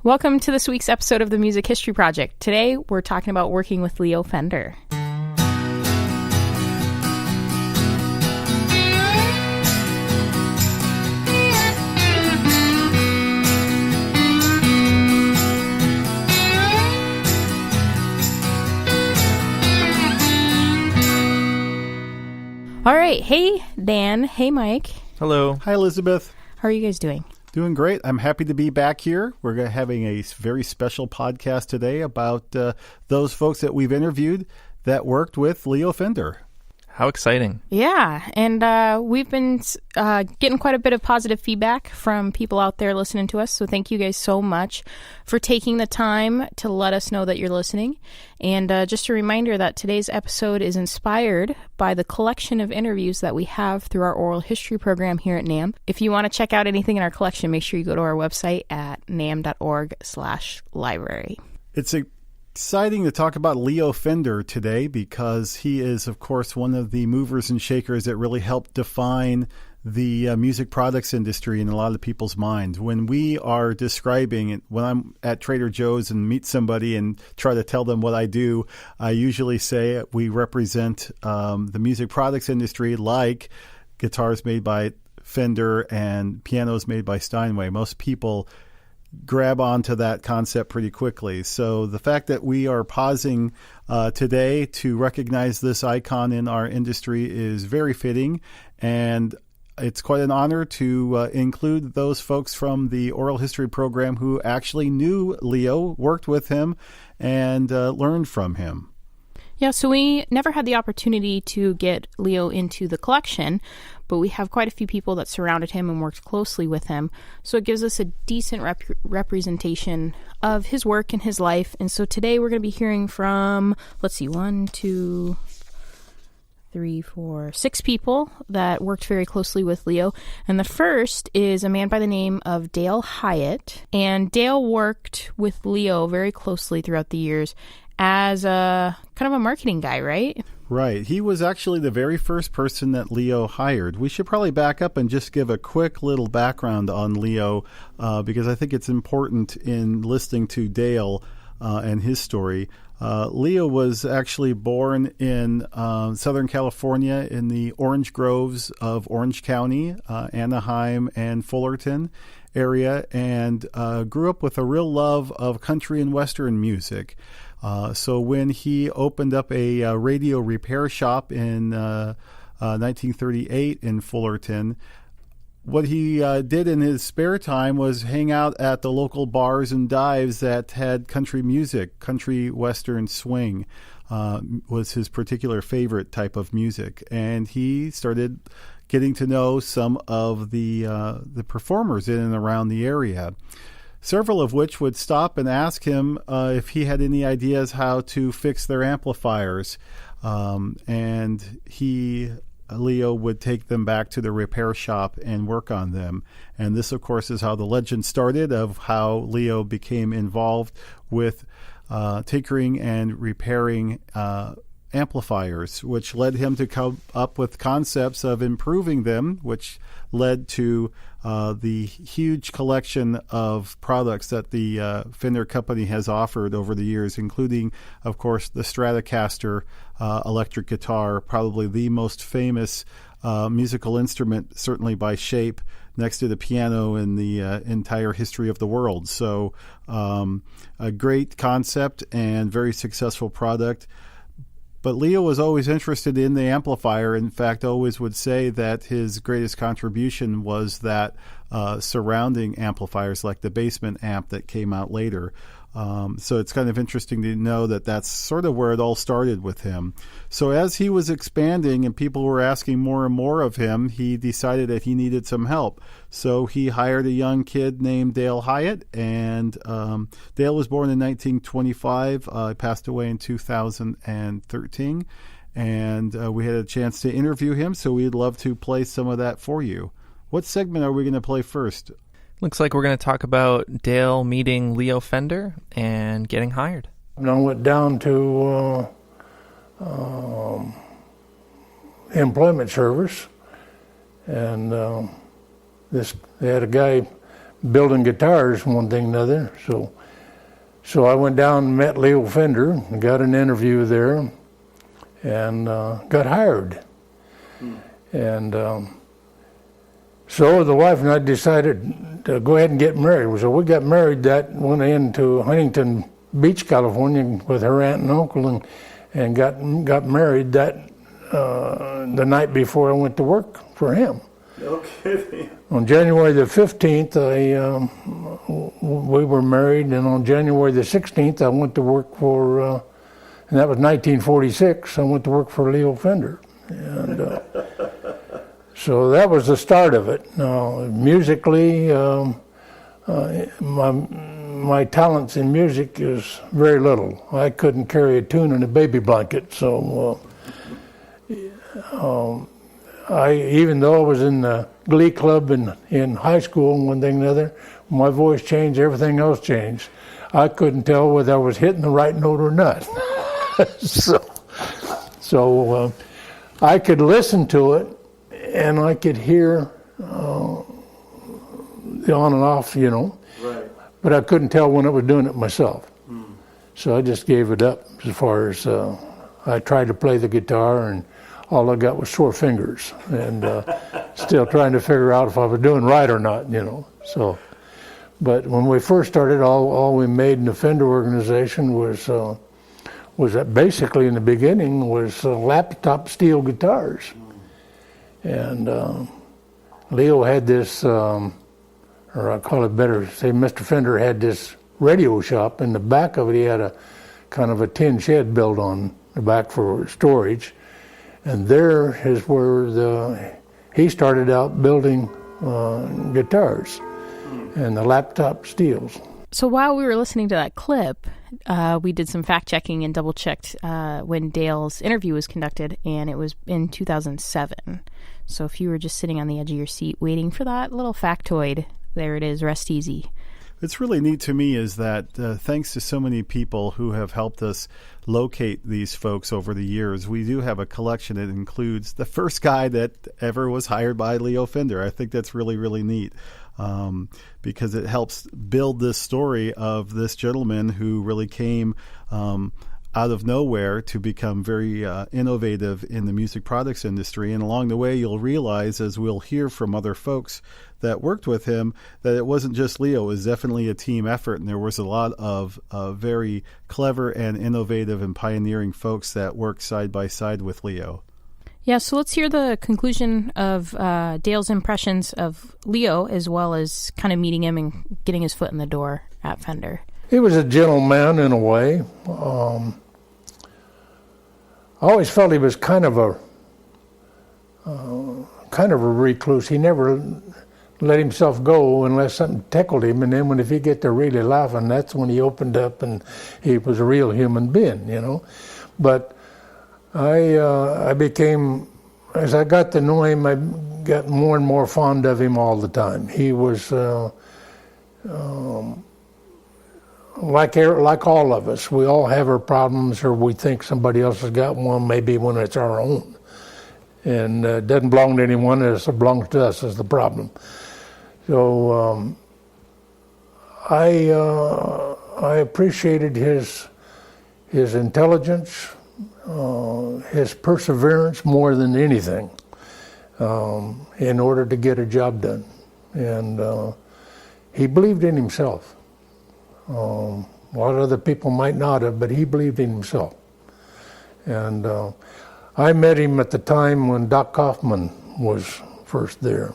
Welcome to this week's episode of the Music History Project. Today, we're talking about working with Leo Fender. All right. Hey, Dan. Hey, Mike. Hello. Hi, Elizabeth. How are you guys doing? Doing great. I'm happy to be back here. We're having a very special podcast today about those folks that we've interviewed that worked with Leo Fender. How exciting. Yeah, and we've been getting quite a bit of positive feedback from people out there listening to us, so thank you guys so much for taking the time to let us know that you're listening. And just a reminder that today's episode is inspired by the collection of interviews that we have through our oral history program here at NAMM. If you want to check out anything in our collection, make sure you go to our website at namm.org/library. It's exciting to talk about Leo Fender today because he is, of course, one of the movers and shakers that really helped define the music products industry in a lot of people's minds. When we are describing it, when I'm at Trader Joe's and meet somebody and try to tell them what I do, I usually say we represent the music products industry like guitars made by Fender and pianos made by Steinway. Most people grab onto that concept pretty quickly. So the fact that we are pausing today to recognize this icon in our industry is very fitting, and it's quite an honor to include those folks from the oral history program who actually knew Leo, worked with him, and learned from him. Yeah, so we never had the opportunity to get Leo into the collection, but we have quite a few people that surrounded him and worked closely with him. So it gives us a decent representation of his work and his life. And so today we're going to be hearing from, 6 people that worked very closely with Leo. And the first is a man by the name of Dale Hyatt. And Dale worked with Leo very closely throughout the years as a kind of a marketing guy, right? Right. He was actually the very first person that Leo hired. We should probably back up and just give a quick little background on Leo because I think it's important in listening to Dale and his story. Leo was actually born in Southern California in the orange groves of Orange County, Anaheim, and Fullerton area, and grew up with a real love of country and Western music. So when he opened up a radio repair shop in 1938 in Fullerton, what he did in his spare time was hang out at the local bars and dives that had country music. Country Western swing was his particular favorite type of music. And he started getting to know some of the performers in and around the area, several of which would stop and ask him if he had any ideas how to fix their amplifiers. And Leo would take them back to the repair shop and work on them. And this, of course, is how the legend started of how Leo became involved with tinkering and repairing amplifiers, which led him to come up with concepts of improving them, which led to the huge collection of products that the Fender company has offered over the years, including, of course, the Stratocaster electric guitar, probably the most famous musical instrument, certainly by shape, next to the piano in the entire history of the world. So a great concept and very successful product. But Leo was always interested in the amplifier. In fact, always would say that his greatest contribution was that surrounding amplifiers like the basement amp that came out later. So it's kind of interesting to know that that's sort of where it all started with him. So as he was expanding and people were asking more and more of him, he decided that he needed some help. So he hired a young kid named Dale Hyatt, and Dale was born in 1925, passed away in 2013, and we had a chance to interview him, so we'd love to play some of that for you. What segment are we going to play first? Looks like we're going to talk about Dale meeting Leo Fender and getting hired. And I went down to employment service, and they had a guy building guitars, one thing and another. So I went down and met Leo Fender and got an interview there and got hired. And so the wife and I decided to go ahead and get married. So we got married, that went into Huntington Beach, California with her aunt and uncle, and got married that the night before I went to work for him. No kidding. On January the 15th, we were married, and on January the 16th, I went to work for, and that was 1946, I went to work for Leo Fender. And so that was the start of it. Now, musically, my talents in music is very little. I couldn't carry a tune in a baby blanket, so even though I was in the glee club in high school and one thing and another, my voice changed, everything else changed. I couldn't tell whether I was hitting the right note or not. So I could listen to it, and I could hear the on and off, Right. but I couldn't tell when I was doing it myself. So I just gave it up as far as I tried to play the guitar, and all I got was sore fingers, and still trying to figure out if I was doing right or not, So, but when we first started, all we made in the Fender organization was that basically in the beginning was laptop steel guitars, and Leo had this, or I call it better, say Mr. Fender had this radio shop. In the back of it, he had a kind of a tin shed built on the back for storage. And there is where he started out building guitars and the laptop steels. So while we were listening to that clip, we did some fact checking and double checked when Dale's interview was conducted, and it was in 2007. So if you were just sitting on the edge of your seat waiting for that little factoid, there it is, rest easy. What's really neat to me is that thanks to so many people who have helped us locate these folks over the years, we do have a collection that includes the first guy that ever was hired by Leo Fender. I think that's really, really neat because it helps build this story of this gentleman who really came out of nowhere to become very innovative in the music products industry. And along the way, you'll realize, as we'll hear from other folks that worked with him, that it wasn't just Leo. It was definitely a team effort, and there was a lot of very clever and innovative and pioneering folks that worked side by side with Leo. Yeah, so let's hear the conclusion of Dale's impressions of Leo, as well as kind of meeting him and getting his foot in the door at Fender. He was a gentleman in a way. I always felt he was kind of a recluse. He never let himself go unless something tickled him, and then if he get to really laughing, that's when he opened up and he was a real human being, But I became, as I got to know him, I got more and more fond of him all the time. He was like all of us. We all have our problems, or we think somebody else has got one, maybe when it's our own. And it doesn't belong to anyone, it belongs to us is the problem. So I appreciated his intelligence, his perseverance more than anything in order to get a job done. And he believed in himself. A lot of other people might not have, but he believed in himself. And I met him at the time when Doc Kaufman was first there.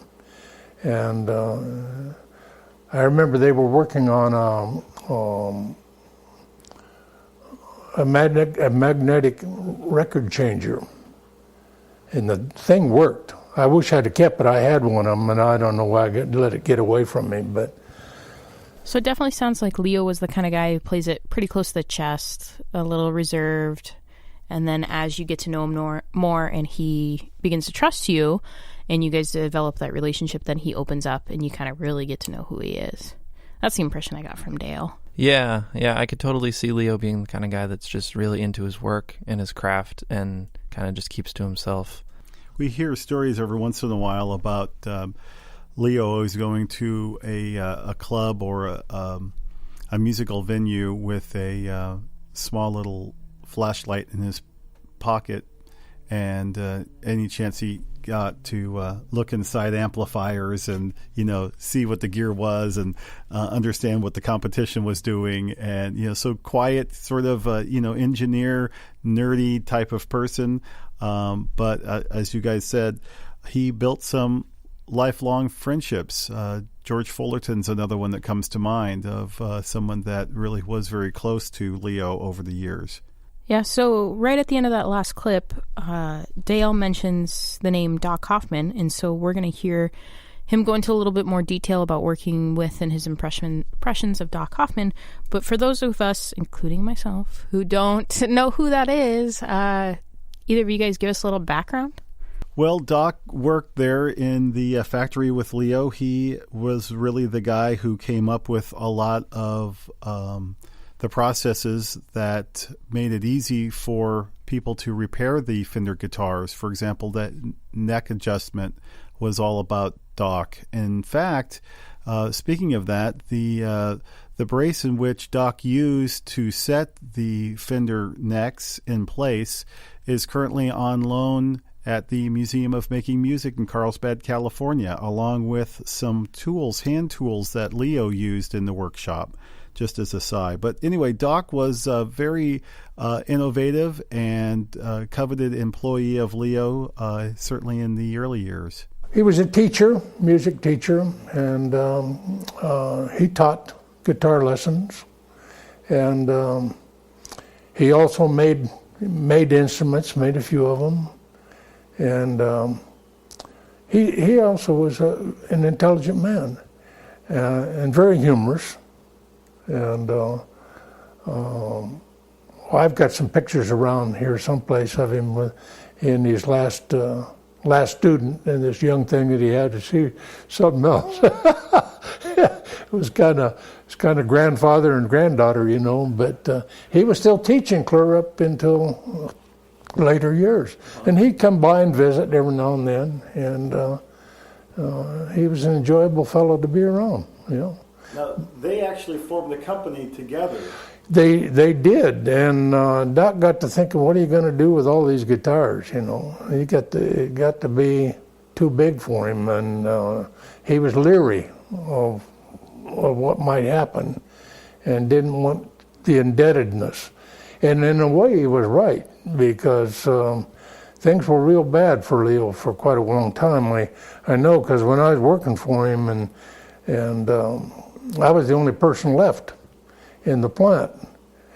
And I remember they were working on a magnetic record changer. And the thing worked. I wish I'd have kept it. I had one of them, and I don't know why I let it get away from me. But so it definitely sounds like Leo was the kind of guy who plays it pretty close to the chest, a little reserved. And then as you get to know him more and he begins to trust you and you guys develop that relationship, then he opens up and you kind of really get to know who he is. That's the impression I got from Dale. Yeah, I could totally see Leo being the kind of guy that's just really into his work and his craft and kind of just keeps to himself. We hear stories every once in a while about Leo is going to a club or a musical venue with a small little flashlight in his pocket, and any chance he got to look inside amplifiers and see what the gear was and understand what the competition was doing, and so quiet, sort of engineer, nerdy type of person, but as you guys said, he built some lifelong friendships. George Fullerton's another one that comes to mind, of someone that really was very close to Leo over the years. Yeah, so right at the end of that last clip, Dale mentions the name Doc Hoffman, and so we're going to hear him go into a little bit more detail about working with and his impressions of Doc Hoffman. But for those of us, including myself, who don't know who that is, either of you guys give us a little background? Well, Doc worked there in the factory with Leo. He was really the guy who came up with a lot of the processes that made it easy for people to repair the Fender guitars. For example, that neck adjustment was all about Doc. In fact, speaking of that, the brace in which Doc used to set the Fender necks in place is currently on loan at the Museum of Making Music in Carlsbad, California, along with some tools, hand tools that Leo used in the workshop, just as a side. But anyway, Doc was very innovative and coveted employee of Leo, certainly in the early years. He was a teacher, music teacher, and he taught guitar lessons. And he also made instruments, made a few of them. And he also was an intelligent man and very humorous. And I've got some pictures around here someplace of him in his last student, and this young thing that he had to see something else. It was kind of grandfather and granddaughter, but he was still teaching clear up until later years. And he'd come by and visit every now and then, and he was an enjoyable fellow to be around, Now, they actually formed the company together. They did, and Doc got to thinking, what are you going to do with all these guitars, It got to be too big for him, and he was leery of what might happen and didn't want the indebtedness. And in a way, he was right, because things were real bad for Leo for quite a long time. I know, because when I was working for him, and I was the only person left in the plant,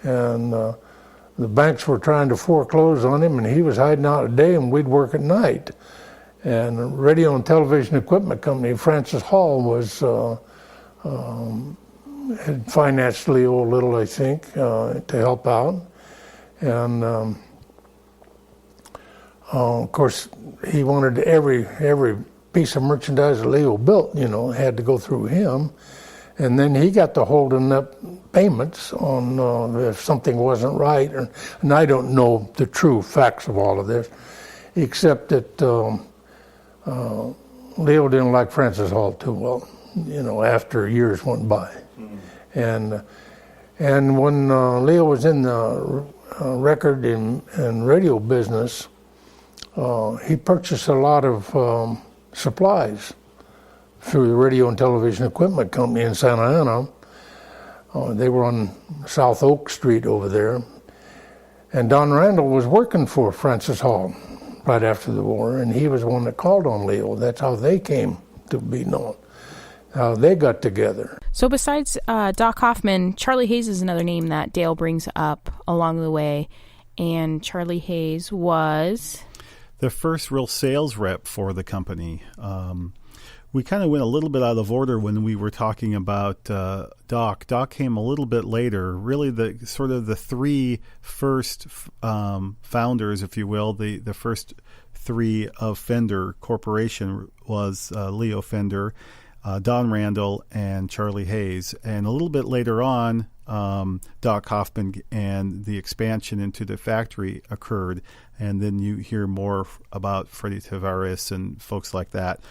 and the banks were trying to foreclose on him, and he was hiding out at day, and we'd work at night. And the Radio and Television Equipment Company, Francis Hall, had financed Leo a little, I think, to help out. And of course, he wanted every piece of merchandise that Leo built, had to go through him. And then he got to holding up payments on if something wasn't right. And I don't know the true facts of all of this, except that Leo didn't like Francis Hall too well, after years went by. Mm. And when Leo was in the record and radio business, he purchased a lot of supplies through the Radio and Television Equipment Company in Santa Ana. They were on South Oak Street over there. And Don Randall was working for Francis Hall right after the war, and he was the one that called on Leo. That's how they came to be known, how they got together. So besides Doc Hoffman, Charlie Hayes is another name that Dale brings up along the way. And Charlie Hayes was the first real sales rep for the company. We kind of went a little bit out of order when we were talking about Doc. Doc came a little bit later. Really, the sort of the three first founders, if you will, the first three of Fender Corporation was Leo Fender, Don Randall, and Charlie Hayes. And a little bit later on, Doc Hoffman and the expansion into the factory occurred. And then you hear more about Freddie Tavares and folks like that.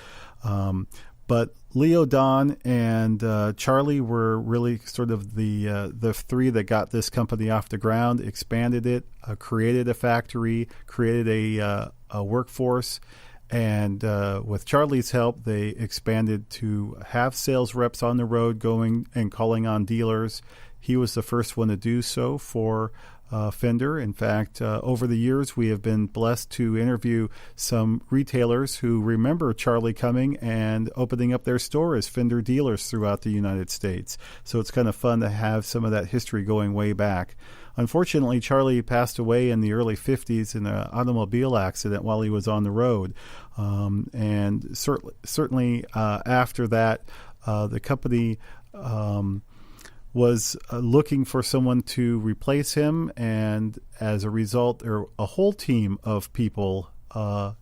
But Leo, Don, and Charlie were really sort of the three that got this company off the ground, expanded it, created a factory, created a workforce, and with Charlie's help, they expanded to have sales reps on the road going and calling on dealers. He was the first one to do so for Fender. In fact, over the years, we have been blessed to interview some retailers who remember Charlie coming and opening up their store as Fender dealers throughout the United States. So it's kind of fun to have some of that history going way back. Unfortunately, Charlie passed away in the early 50s in an automobile accident while he was on the road. And certainly after that, the company was looking for someone to replace him, and as a result, a whole team of people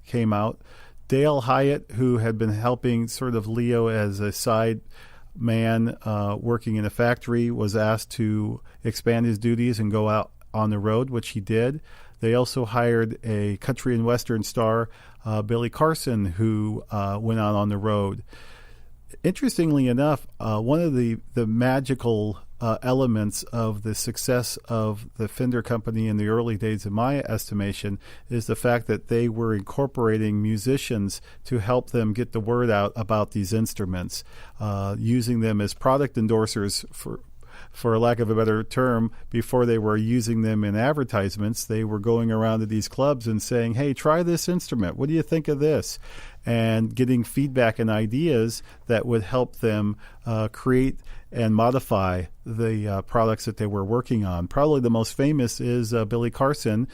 came out. Dale Hyatt, who had been helping sort of Leo as a side man working in a factory, was asked to expand his duties and go out on the road, which he did. They also hired a country and western star, Billy Carson, who went out on the road. Interestingly enough, one of the magical elements of the success of the Fender company in the early days, in my estimation, is the fact that they were incorporating musicians to help them get the word out about these instruments, using them as product endorsers for lack of a better term. Before they were using them in advertisements, they were going around to these clubs and saying, hey, try this instrument. What do you think of this? And getting feedback and ideas that would help them create and modify the products that they were working on. Probably the most famous is Billy Carson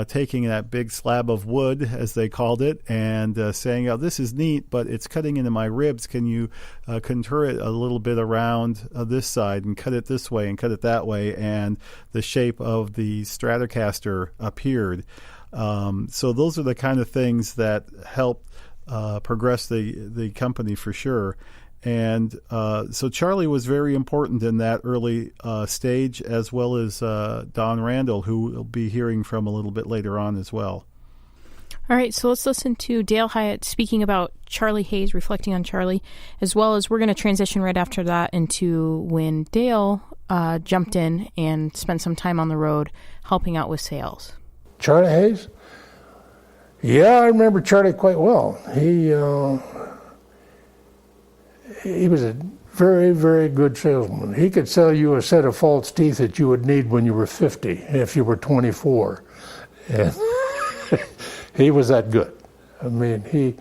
taking that big slab of wood, as they called it, and saying, oh, this is neat, but it's cutting into my ribs. Can you contour it a little bit around this side and cut it this way and cut it that way? And the shape of the Stratocaster appeared. So those are the kind of things that helped progress the company for sure. And so Charlie was very important in that early stage, as well as Don Randall, who we'll be hearing from a little bit later on as well. All right, so let's listen to Dale Hyatt speaking about Charlie Hayes, reflecting on Charlie, as well as we're going to transition right after that into when Dale jumped in and spent some time on the road helping out with sales. Charlie Hayes? Yeah, I remember Charlie quite well. He was a very, very good salesman. He could sell you a set of false teeth that you would need when you were 50, if you were 24. And he was that good. I mean, he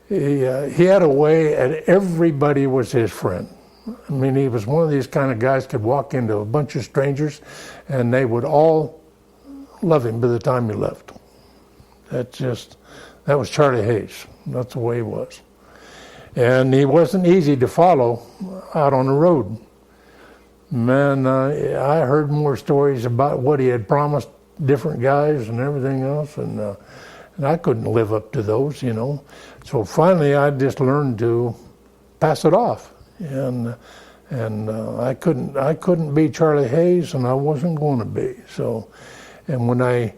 had a way, and everybody was his friend. I mean, he was one of these kind of guys could walk into a bunch of strangers, and they would all love him by the time he left. That was Charlie Hayes. That's the way he was. And he wasn't easy to follow out on the road. Man, I heard more stories about what he had promised different guys and everything else, and I couldn't live up to those, you know. So finally, I just learned to pass it off, and I couldn't be Charlie Hayes, and I wasn't going to be. So, and when I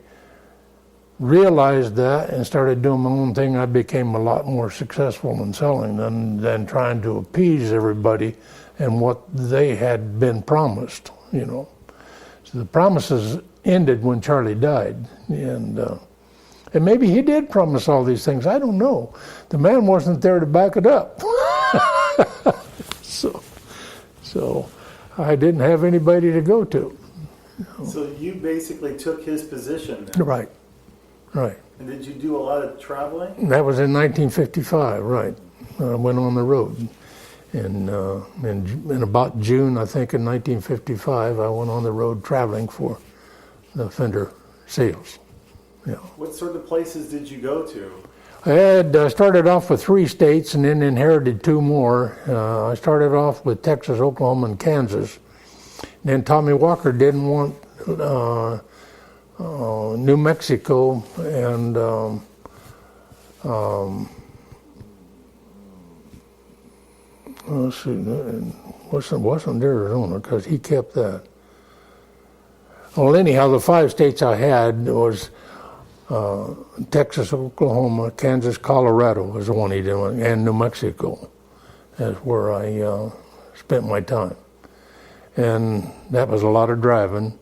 realized that and started doing my own thing, I became a lot more successful in selling than trying to appease everybody and what they had been promised, you know. So the promises ended when Charlie died, and maybe he did promise all these things. I don't know. The man wasn't there to back it up. So I didn't have anybody to go to. You know. So you basically took his position then. Right. And did you do a lot of traveling? That was in 1955, right. I went on the road. In about June, I think, in 1955, I went on the road traveling for the Fender sales. Yeah. What sort of places did you go to? I had started off with 3 states and then inherited 2 more. I started off with Texas, Oklahoma, and Kansas. And then Tommy Walker didn't want New Mexico and let's see, wasn't Arizona, because he kept that. Well, anyhow, the 5 states I had was Texas, Oklahoma, Kansas, Colorado was the one he did, and New Mexico. That's where I spent my time. And that was a lot of driving.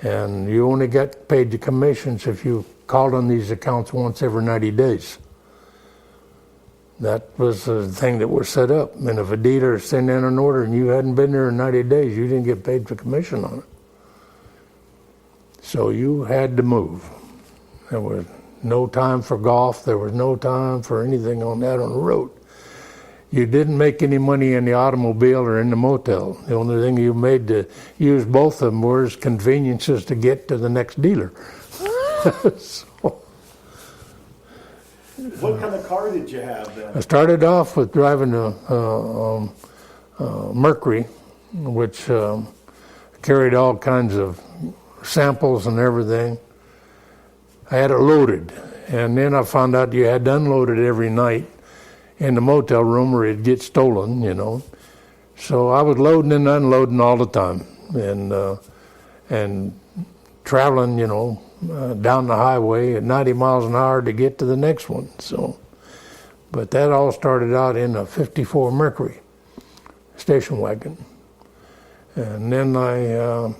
And you only got paid the commissions if you called on these accounts once every 90 days. That was the thing that was set up. And if a dealer sent in an order and you hadn't been there in 90 days, you didn't get paid the commission on it. So you had to move. There was no time for golf. There was no time for anything on that on the road. You didn't make any money in the automobile or in the motel. The only thing you made to use both of them was conveniences to get to the next dealer. So, What kind of car did you have then? I started off with driving a Mercury, which carried all kinds of samples and everything. I had it loaded, and then I found out you had to unload it every night in the motel room or it'd get stolen, you know. So I was loading and unloading all the time, and traveling, you know, down the highway at 90 miles an hour to get to the next one. So, but that all started out in a 54 Mercury station wagon. And then I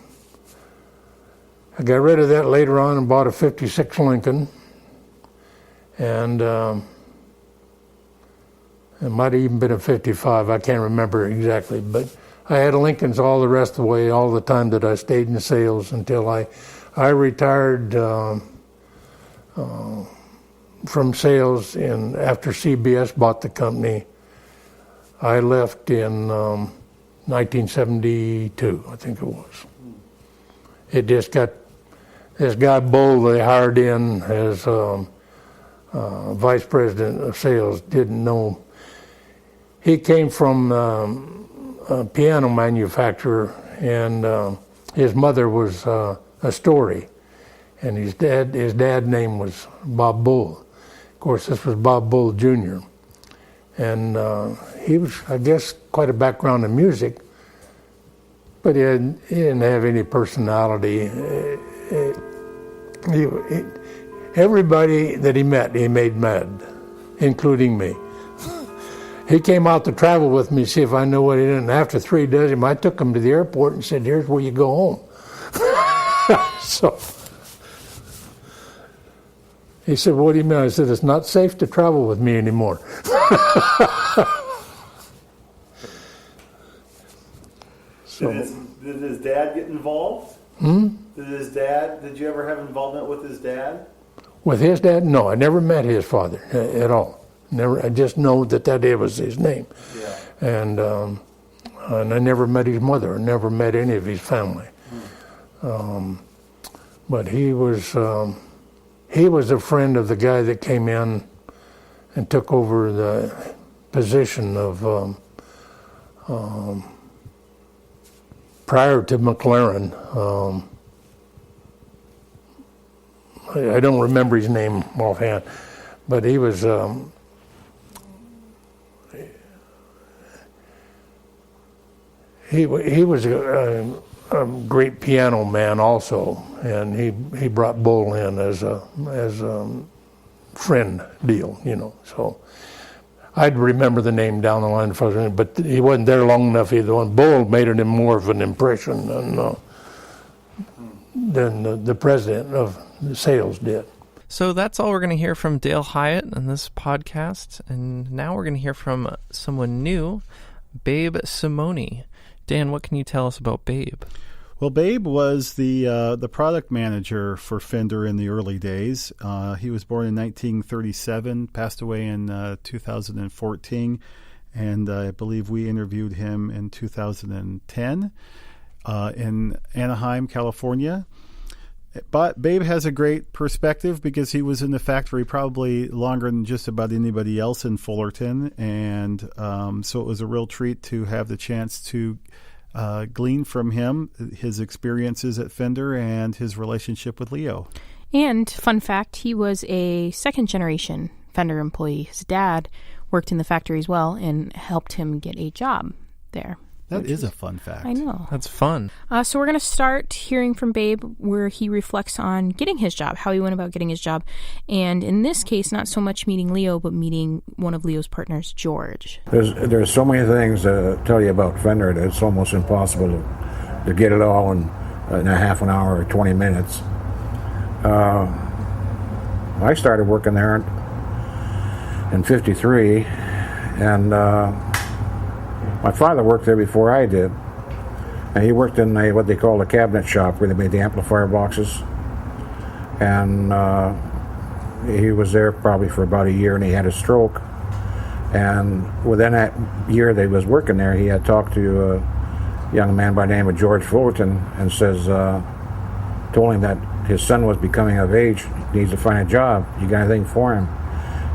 got rid of that later on and bought a 56 Lincoln. And it might have even been a 55, I can't remember exactly, but I had Lincolns all the rest of the way, all the time that I stayed in sales until I retired from sales after CBS bought the company. I left in 1972, I think it was. It just got, this guy Bull they hired in as vice president of sales didn't know. He came from a piano manufacturer, and his mother was a Story, and his dad's name was Bob Bull. Of course, this was Bob Bull Jr. And he was, I guess, quite a background in music, but he didn't have any personality. Everybody that he met, he made mad, including me. He came out to travel with me, see if I knew what he did. And after 3 days, I took him to the airport and said, "Here's where you go home." So he said, "What do you mean?" I said, "It's not safe to travel with me anymore." So, did his dad get involved? Did you ever have involvement with his dad? With his dad? No, I never met his father at all. Never. I just know that was his name. Yeah. And I never met his mother. I never met any of his family. But he was a friend of the guy that came in and took over the position of prior to McLaren. I don't remember his name offhand, but he was he was a great piano man also, and he brought Bull in as a friend deal, you know. So I'd remember the name down the line, but he wasn't there long enough either. One Bull made it more of an impression than the president of the sales did. So that's all we're going to hear from Dale Hyatt in this podcast, and now we're going to hear from someone new, Babe Simone. Dan, what can you tell us about Babe? Well, Babe was the product manager for Fender in the early days. He was born in 1937, passed away in 2014, and I believe we interviewed him in 2010 in Anaheim, California. But Babe has a great perspective because he was in the factory probably longer than just about anybody else in Fullerton, and so it was a real treat to have the chance to glean from him his experiences at Fender and his relationship with Leo. And fun fact, he was a second-generation Fender employee. His dad worked in the factory as well and helped him get a job there. That is a fun fact. I know. That's fun. So we're going to start hearing from Babe where he reflects on getting his job, how he went about getting his job. And in this case, not so much meeting Leo, but meeting one of Leo's partners, George. There's so many things to tell you about Fender that it's almost impossible to get it all in a half an hour or 20 minutes. I started working there in 53, and my father worked there before I did, and he worked in what they call a cabinet shop where they made the amplifier boxes, and he was there probably for about a year, and he had a stroke, and within that year that he was working there, he had talked to a young man by the name of George Fullerton and told him that his son was becoming of age, needs to find a job. You got anything for him?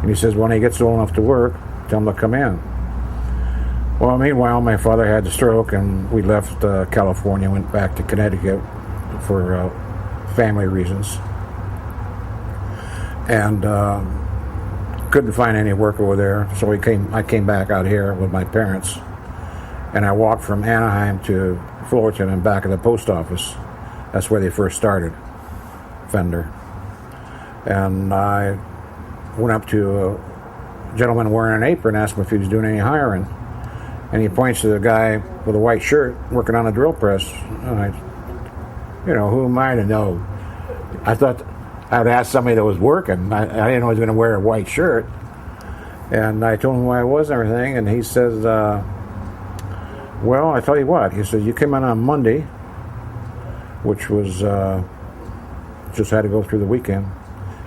And he says, when he gets old enough to work, tell him to come in. Well, meanwhile, my father had the stroke, and we left California, went back to Connecticut for family reasons, and couldn't find any work over there. So I came back out here with my parents, and I walked from Anaheim to Fullerton and back at the post office. That's where they first started Fender. And I went up to a gentleman wearing an apron, asked him if he was doing any hiring. And he points to the guy with a white shirt working on a drill press. And who am I to know? I thought I'd ask somebody that was working. I didn't know he was going to wear a white shirt. And I told him who I was and everything. And he says, well, I tell you what. He said, you came in on Monday, which was just had to go through the weekend,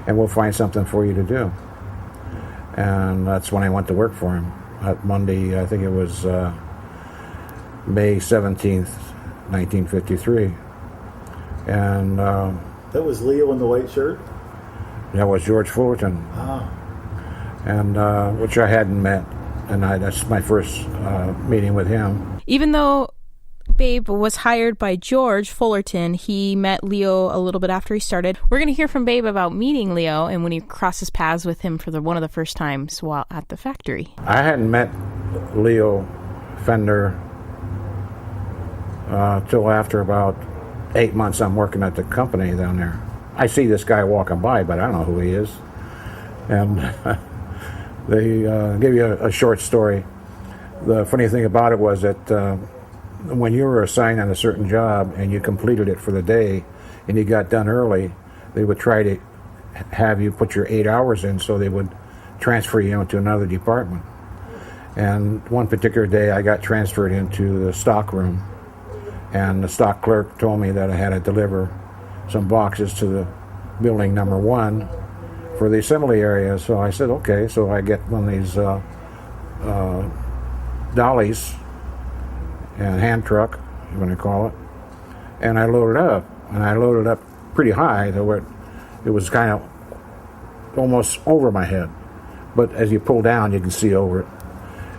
and we'll find something for you to do. And that's when I went to work for him. At Monday, I think it was May 17th, 1953. And That was Leo in the white shirt? that was George Fullerton, and which I hadn't met. And that's my first meeting with him. Even though Babe was hired by George Fullerton, he met Leo a little bit after he started. We're going to hear from Babe about meeting Leo and when he crosses paths with him for one of the first times while at the factory. I hadn't met Leo Fender till after about 8 months I'm working at the company down there. I see this guy walking by, but I don't know who he is. And they give you a short story. The funny thing about it was that when you were assigned on a certain job and you completed it for the day and you got done early, they would try to have you put your 8 hours in, so they would transfer you into another department. And one particular day I got transferred into the stock room, and the stock clerk told me that I had to deliver some boxes to the building number 1 for the assembly area. So I said, okay. So I get one of these dollies and hand truck, you want to call it, and I loaded up, and I loaded up pretty high, though it was kind of almost over my head, but as you pull down you can see over it.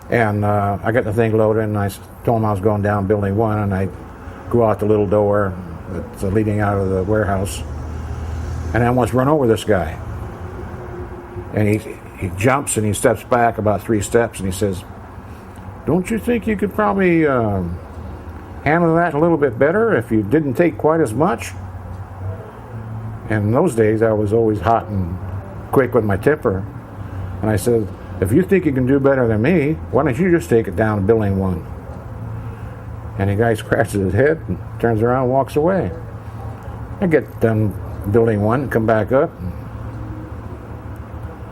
And I got the thing loaded, and I told him I was going down building 1, and I go out the little door that's leading out of the warehouse, and I almost run over this guy, and he jumps and he steps back about 3 steps, and he says, don't you think you could probably handle that a little bit better if you didn't take quite as much? And in those days, I was always hot and quick with my tipper. And I said, if you think you can do better than me, why don't you just take it down to building 1? And the guy scratches his head and turns around and walks away. I get done building 1 and come back up.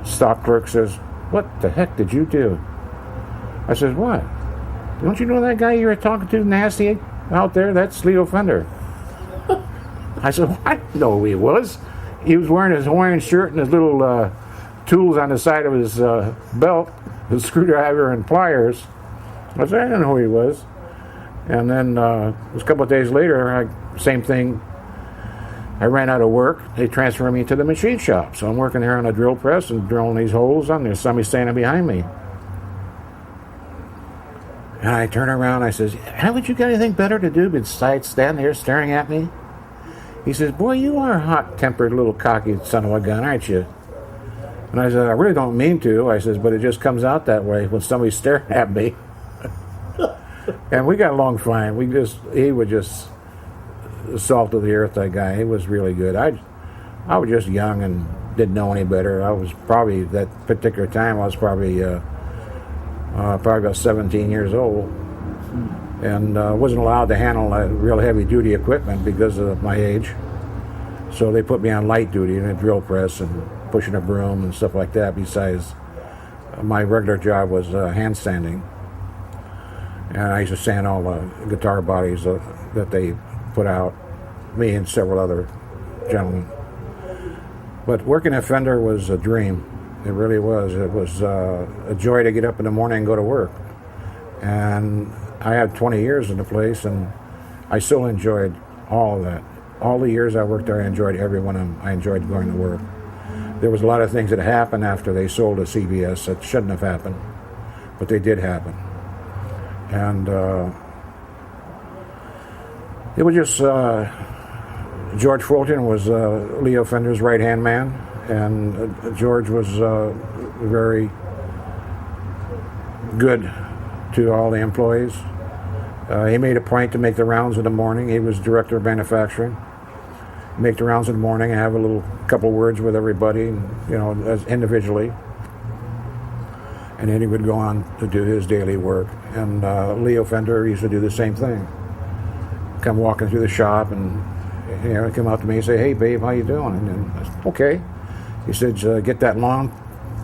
Stock clerk says, what the heck did you do? I said, what? Don't you know that guy you were talking to, nasty, out there? That's Leo Fender. I said, well, I didn't know who he was. He was wearing his Hawaiian shirt and his little tools on the side of his belt, his screwdriver and pliers. I said, I didn't know who he was. And then it was a couple of days later, same thing. I ran out of work. They transferred me to the machine shop. So I'm working there on a drill press and drilling these holes on. There's somebody standing behind me. And I turn around, I says, haven't you got anything better to do besides stand here staring at me? He says, boy, you are a hot-tempered little cocky son of a gun, aren't you? And I said, I really don't mean to. I says, but it just comes out that way when somebody's staring at me. And we got along fine. He was just salt of the earth, that guy. He was really good. I was just young and didn't know any better. I was probably, that particular time, I was probably about 17 years old, and wasn't allowed to handle real heavy duty equipment because of my age. So they put me on light duty in a drill press and pushing a broom and stuff like that. Besides, my regular job was hand sanding, and I used to sand all the guitar bodies that they put out, me and several other gentlemen. But working at Fender was a dream. It really was. It was a joy to get up in the morning and go to work. And I had 20 years in the place, and I still enjoyed all of that. All the years I worked there, I enjoyed every one of them. I enjoyed going to work. There was a lot of things that happened after they sold to CBS that shouldn't have happened, but they did happen. And it was just, George Fulton was Leo Fender's right-hand man, and George was very good to all the employees. He made a point to make the rounds in the morning. He was director of manufacturing. Make the rounds in the morning and have a couple words with everybody, as individually. And then he would go on to do his daily work. And Leo Fender used to do the same thing. Come walking through the shop and he'd come up to me and say, "Hey, babe, how you doing?" And then I said, "Okay." He said, "Get that lawn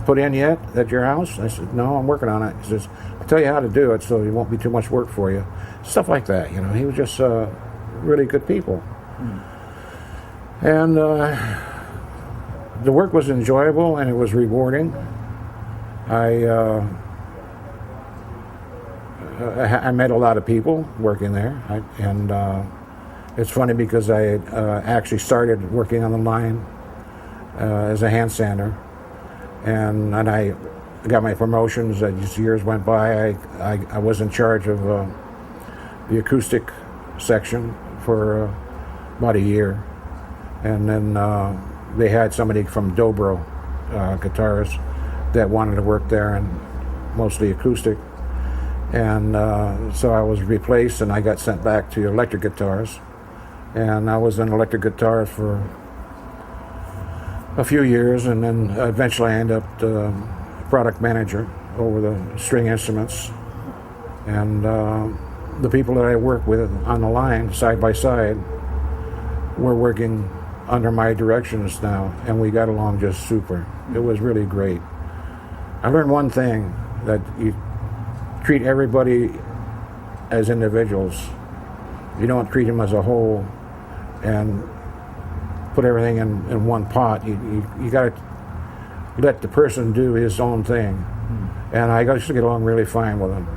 put in yet at your house?" I said, "No, I'm working on it." He says, "I'll tell you how to do it so it won't be too much work for you." Stuff like that, He was just really good people. And the work was enjoyable and it was rewarding. I met a lot of people working there, and it's funny because I actually started working on the line as a hand sander, and I got my promotions as years went by. I was in charge of the acoustic section for about a year, and then they had somebody from Dobro Guitars that wanted to work there, and mostly acoustic. And so I was replaced, and I got sent back to electric guitars. And I was in electric guitars for a few years, and then eventually I ended up product manager over the string instruments. And the people that I work with on the line, side by side, were working under my directions now, and we got along just super. It was really great. I learned one thing, that you treat everybody as individuals. You don't treat them as a whole and put everything in one pot. You got to let the person do his own thing. And I used to get along really fine with them,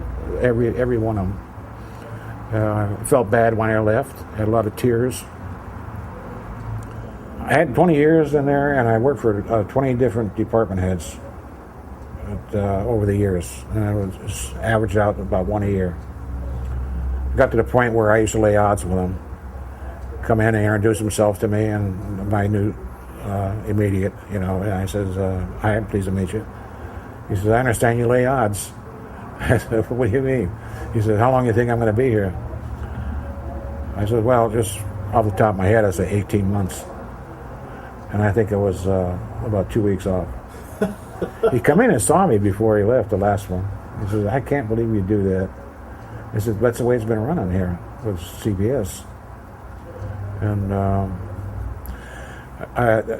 every one of them. I felt bad when I left. I had a lot of tears. I had 20 years in there, and I worked for 20 different department heads over the years, and I was averaged out about one a year. Got to the point where I used to lay odds with them. Come in and introduce himself to me, and my new immediate, and I says, "Hi, I'm pleased to meet you." He says, "I understand you lay odds." I said, "What do you mean?" He said, "How long do you think I'm going to be here?" I said, "Well, just off the top of my head, I said 18 months. And I think it was about 2 weeks off. He come in and saw me before he left, the last one. He says, "I can't believe you do that." He said, "That's the way it's been running here with CBS." And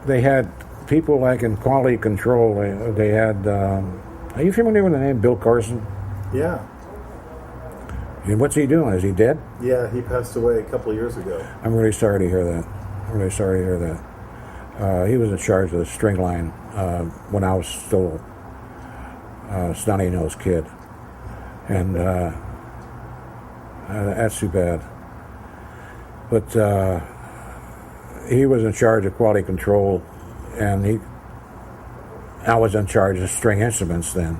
they had people like in quality control. They had, are you familiar with the name Bill Carson? Yeah. And what's he doing? Is he dead? Yeah, he passed away a couple of years ago. I'm really sorry to hear that. I'm really sorry to hear that. He was in charge of the string line when I was still a snotty-nosed kid. And that's too bad. But he was in charge of quality control, and I was in charge of string instruments then,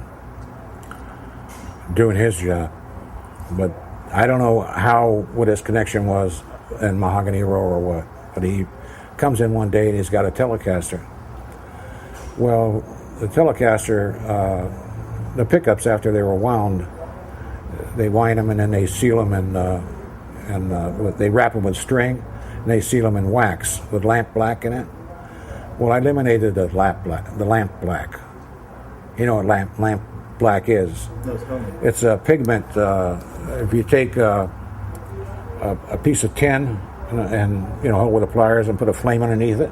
doing his job. But I don't know what his connection was in Mahogany Row or what, but he comes in one day and he's got a Telecaster. Well, the Telecaster, the pickups after they were wound, they wind them and then they seal them they wrap them with string and they seal them in wax with lamp black in it. Well, I eliminated the lamp black. You know what lamp black is? No, tell me. It's a pigment. If you take a piece of tin and hold with the pliers and put a flame underneath it,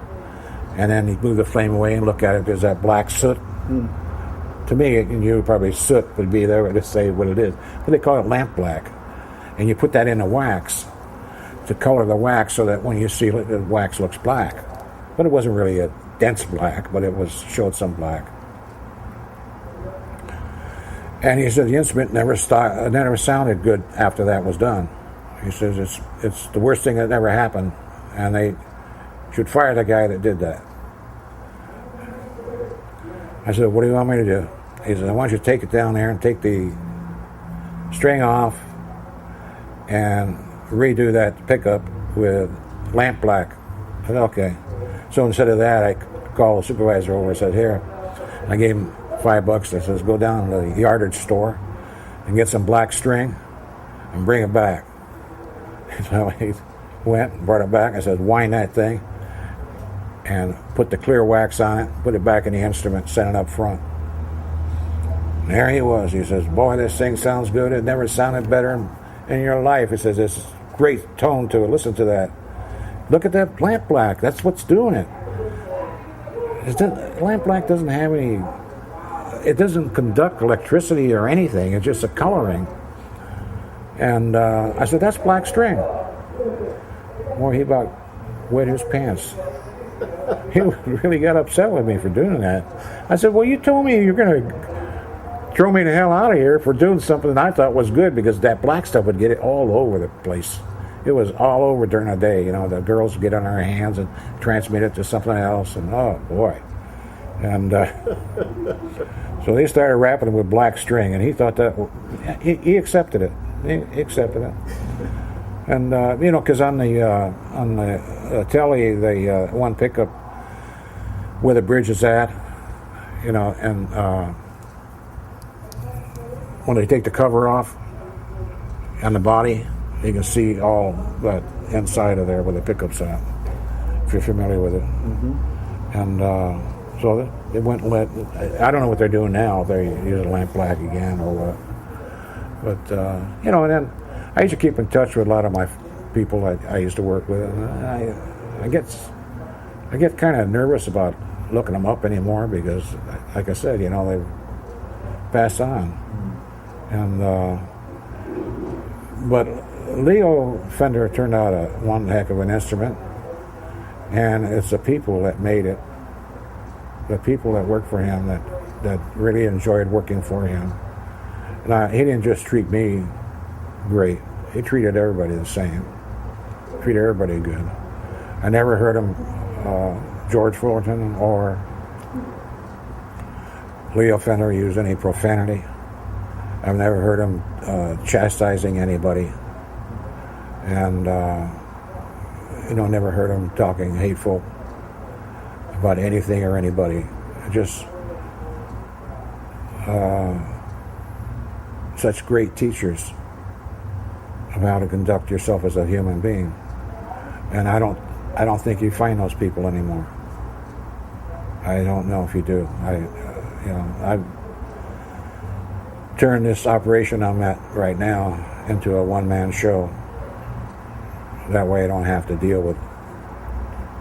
and then you move the flame away and look at it, there's that black soot. To me, and you probably soot would be there to say what it is, but they call it lamp black. And you put that in the wax to color the wax so that when you seal it, the wax looks black. But it wasn't really a dense black, but it showed some black. And he said the instrument never sounded good after that was done. He says it's the worst thing that ever happened, and they should fire the guy that did that. I said, what do you want me to do? He said, I want you to take it down there and take the string off and redo that pickup with lamp black. I said, okay. So instead of that, I called the supervisor over and said, here. I gave him $5. I says, go down to the yardage store and get some black string and bring it back. So he went and brought it back. I said, wind that thing and put the clear wax on it, put it back in the instrument, send it up front. And there he was. He says, boy, this thing sounds good. It never sounded better in your life. He says, there's great tone to it. Listen to that. Look at that lamp black. That's what's doing it. Lamp black doesn't have any... It doesn't conduct electricity or anything. It's just a coloring. And I said, that's black string. Boy, he about wet his pants. He really got upset with me for doing that. I said, well, you told me you're going to throw me the hell out of here for doing something that I thought was good, because that black stuff would get it all over the place. It was all over during the day. The girls would get on their hands and transmit it to something else, and oh boy. And so they started wrapping it with black string, and he thought that he accepted it. He accepted it. And because on the telly, the one pickup where the bridge is at, and when they take the cover off on the body, you can see all that inside of there where the pickup's at, if you're familiar with it. Mm-hmm. And so it went lit. I don't know what they're doing now, if they're using lamp black again or what. But, and then I used to keep in touch with a lot of my people I used to work with. And I get kind of nervous about looking them up anymore because, like I said, they've passed on. And but Leo Fender turned out one heck of an instrument, and it's the people that made it, the people that worked for him that really enjoyed working for him. And he didn't just treat me great. He treated everybody the same. Treated everybody good. I never heard him, George Fullerton or Leo Fender, use any profanity. I've never heard him chastising anybody. And, never heard him talking hateful about anything or anybody. Just such great teachers of how to conduct yourself as a human being. And I don't think you find those people anymore. I don't know if you do. I've turned this operation I'm at right now into a one-man show. That way I don't have to deal with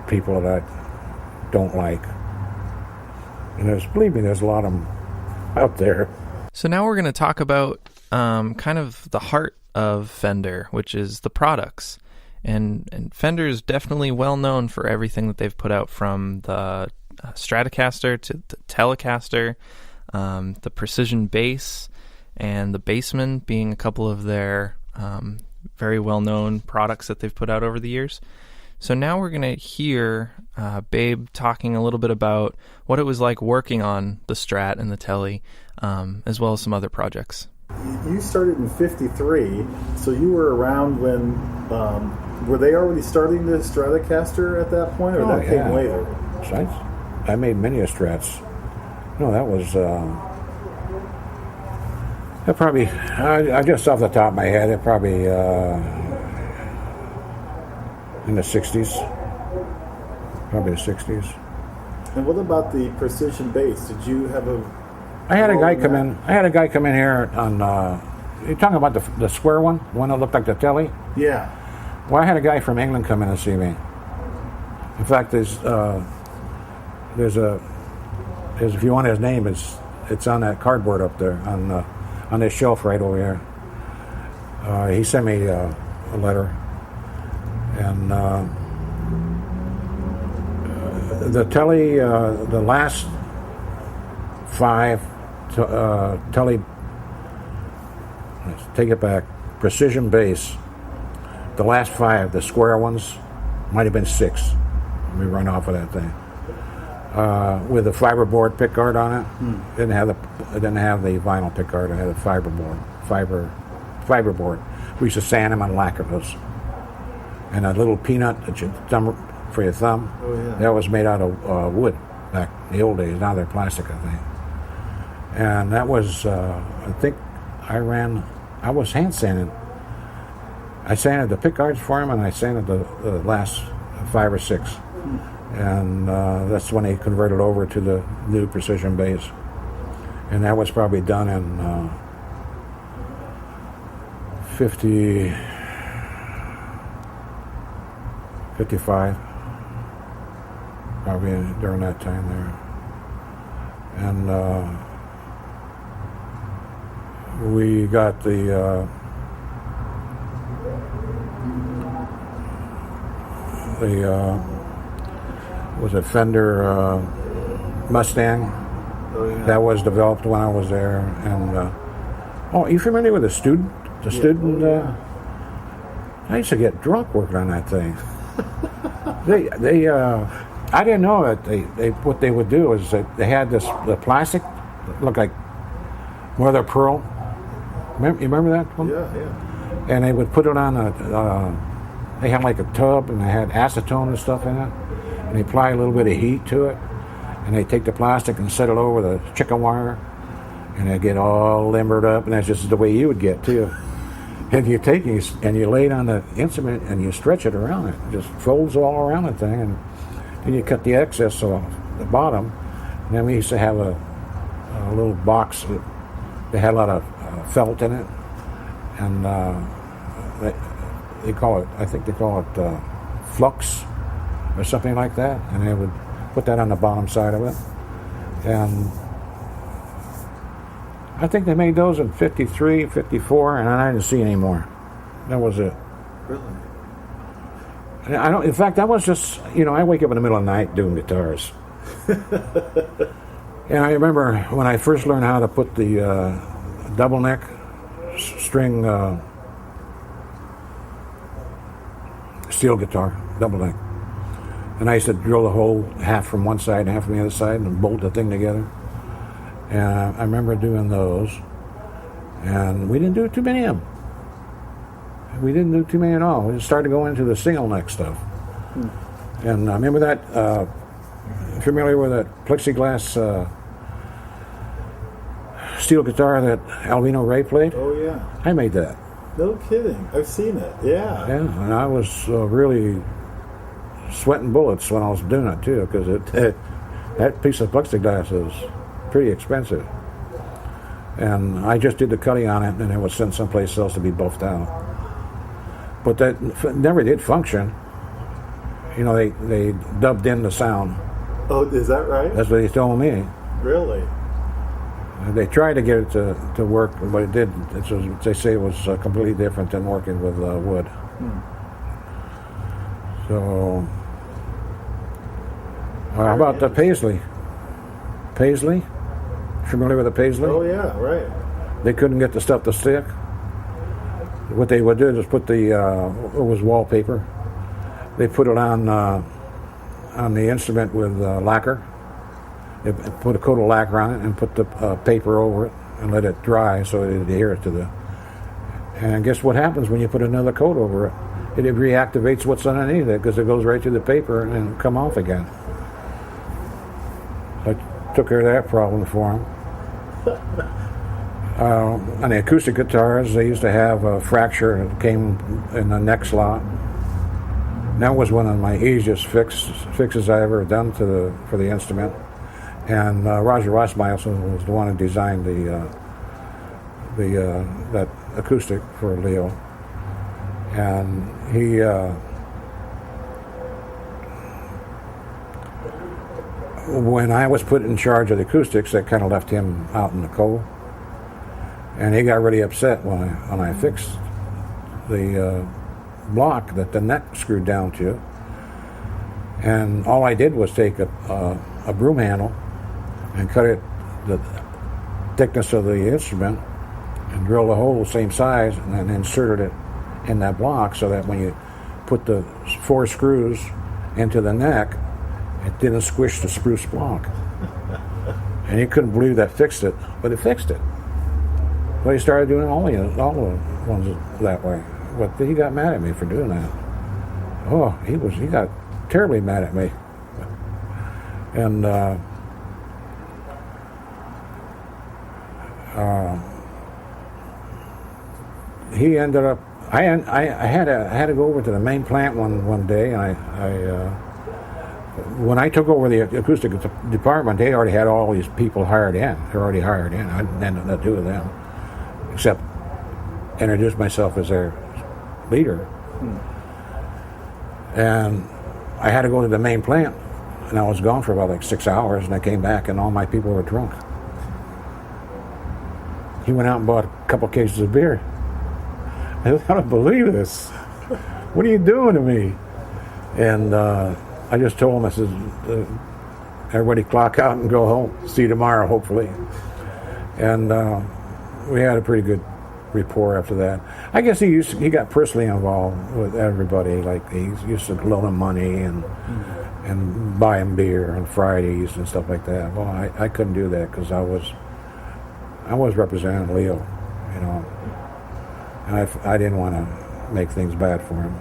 people that I don't like. And believe me, there's a lot of them out there. So now we're going to talk about kind of the heart of Fender, which is the products. And Fender is definitely well known for everything that they've put out, from the Stratocaster to the Telecaster, the Precision Bass, and the Bassman being a couple of their very well-known products that they've put out over the years. So now we're going to hear Babe talking a little bit about what it was like working on the Strat and the Tele, as well as some other projects. You started in '53, so you were around when, were they already starting the Stratocaster at that point, or that came later? I made many a Strats. No, that They're probably, I just off the top of my head, they're probably in the 60s. Probably the 60s. And what about the Precision Bass? Did you have a... I had a guy come in. I had a guy come in here on. You're talking about the square one that looked like the Telly. Yeah. Well, I had a guy from England come in and see me. In fact, there's if you want his name, it's on that cardboard up there on this shelf right over here. He sent me a letter, and the Telly, the last 5 Telly. Let's take it back. Precision Bass. The last 5, the square ones, might have been 6. Let me run off of that thing. With a fiberboard pickguard on it. It didn't have the vinyl pickguard. It had a fiberboard. We used to sand them on lacquer those. And a little peanut that you thumb for your thumb. Oh, yeah. That was made out of wood back in the old days. Now they're plastic, I think. And that was, I think, I was hand sanding. I sanded the pickguards for him, and I sanded the last 5 or 6. And that's when he converted over to the new Precision Bass. And that was probably done in 55, probably during that time there. And we got the was a Fender Mustang. Oh, yeah. That was developed when I was there. And oh, you familiar with the student? The student. I used to get drunk working on that thing. they I didn't know that they what they would do is that they had the plastic that looked like mother of pearl. You remember that one? Yeah. And they would put it on they had like a tub, and they had acetone and stuff in it, and they apply a little bit of heat to it, and they take the plastic and set it over the chicken wire, and they get all limbered up, and that's just the way you would get too. And you take it and you lay it on the instrument and you stretch it around it. It just folds all around the thing, and then you cut the excess off the bottom. And then we used to have a little box that had a lot of felt in it, and they call it, I think they call it flux or something like that, and they would put that on the bottom side of it. And I think they made those in 53, 54, and I didn't see any more. That was it. Really? And I don't. In fact, that was just, I wake up in the middle of the night doing guitars. And I remember when I first learned how to put the double neck string steel guitar, double neck. And I used to drill the hole half from one side and half from the other side and bolt the thing together. And I remember doing those. And we didn't do too many of them. We didn't do too many at all. We just started going into the single neck stuff. And I remember that, familiar with that plexiglass steel guitar that Alvino Ray played? Oh, yeah. I made that. No kidding. I've seen it. Yeah. Yeah, and I was really sweating bullets when I was doing it too, because that piece of plexiglass is pretty expensive. And I just did the cutting on it, and it was sent someplace else to be buffed out. But that never did function. They dubbed in the sound. Oh, is that right? That's what they told me. Really? They tried to get it to work, but it didn't. They say it was completely different than working with wood. So, how about the Paisley? Paisley? Familiar with the Paisley? Oh, yeah, right. They couldn't get the stuff to stick. What they would do is put it was wallpaper. They put it on the instrument with lacquer. They put a coat of lacquer on it and put the paper over it and let it dry so it adheres to the. And guess what happens when you put another coat over it? It reactivates what's underneath it because it goes right through the paper and come off again. I took care of that problem for them. On the acoustic guitars, they used to have a fracture that came in the neck slot. That was one of my easiest fixes I ever done for the instrument. And Roger Rossmeisel was the one who designed that acoustic for Leo. And he when I was put in charge of the acoustics, that kind of left him out in the cold. And he got really upset when I fixed the block that the neck screwed down to. And all I did was take a broom handle and cut it the thickness of the instrument and drill a hole the same size and then inserted it in that block so that when you put the 4 screws into the neck, it didn't squish the spruce block. And he couldn't believe that fixed it, but it fixed it. Well, he started doing all the ones that way. But he got mad at me for doing that. Oh, he got terribly mad at me. And he ended up. I had to go over to the main plant one day, and when I took over the acoustic department, they already had all these people hired in. They're already hired in. I had nothing to do with them, except introduce myself as their leader. And I had to go to the main plant, and I was gone for about like 6 hours, and I came back, and all my people were drunk. He went out and bought a couple cases of beer. I don't believe this. What are you doing to me? And I just told him, I said, everybody clock out and go home. See you tomorrow, hopefully. And we had a pretty good rapport after that. I guess he got personally involved with everybody. Like he used to loan him money and buy him beer on Fridays and stuff like that. Well, I couldn't do that because I was representing Leo, you know, and I didn't want to make things bad for him.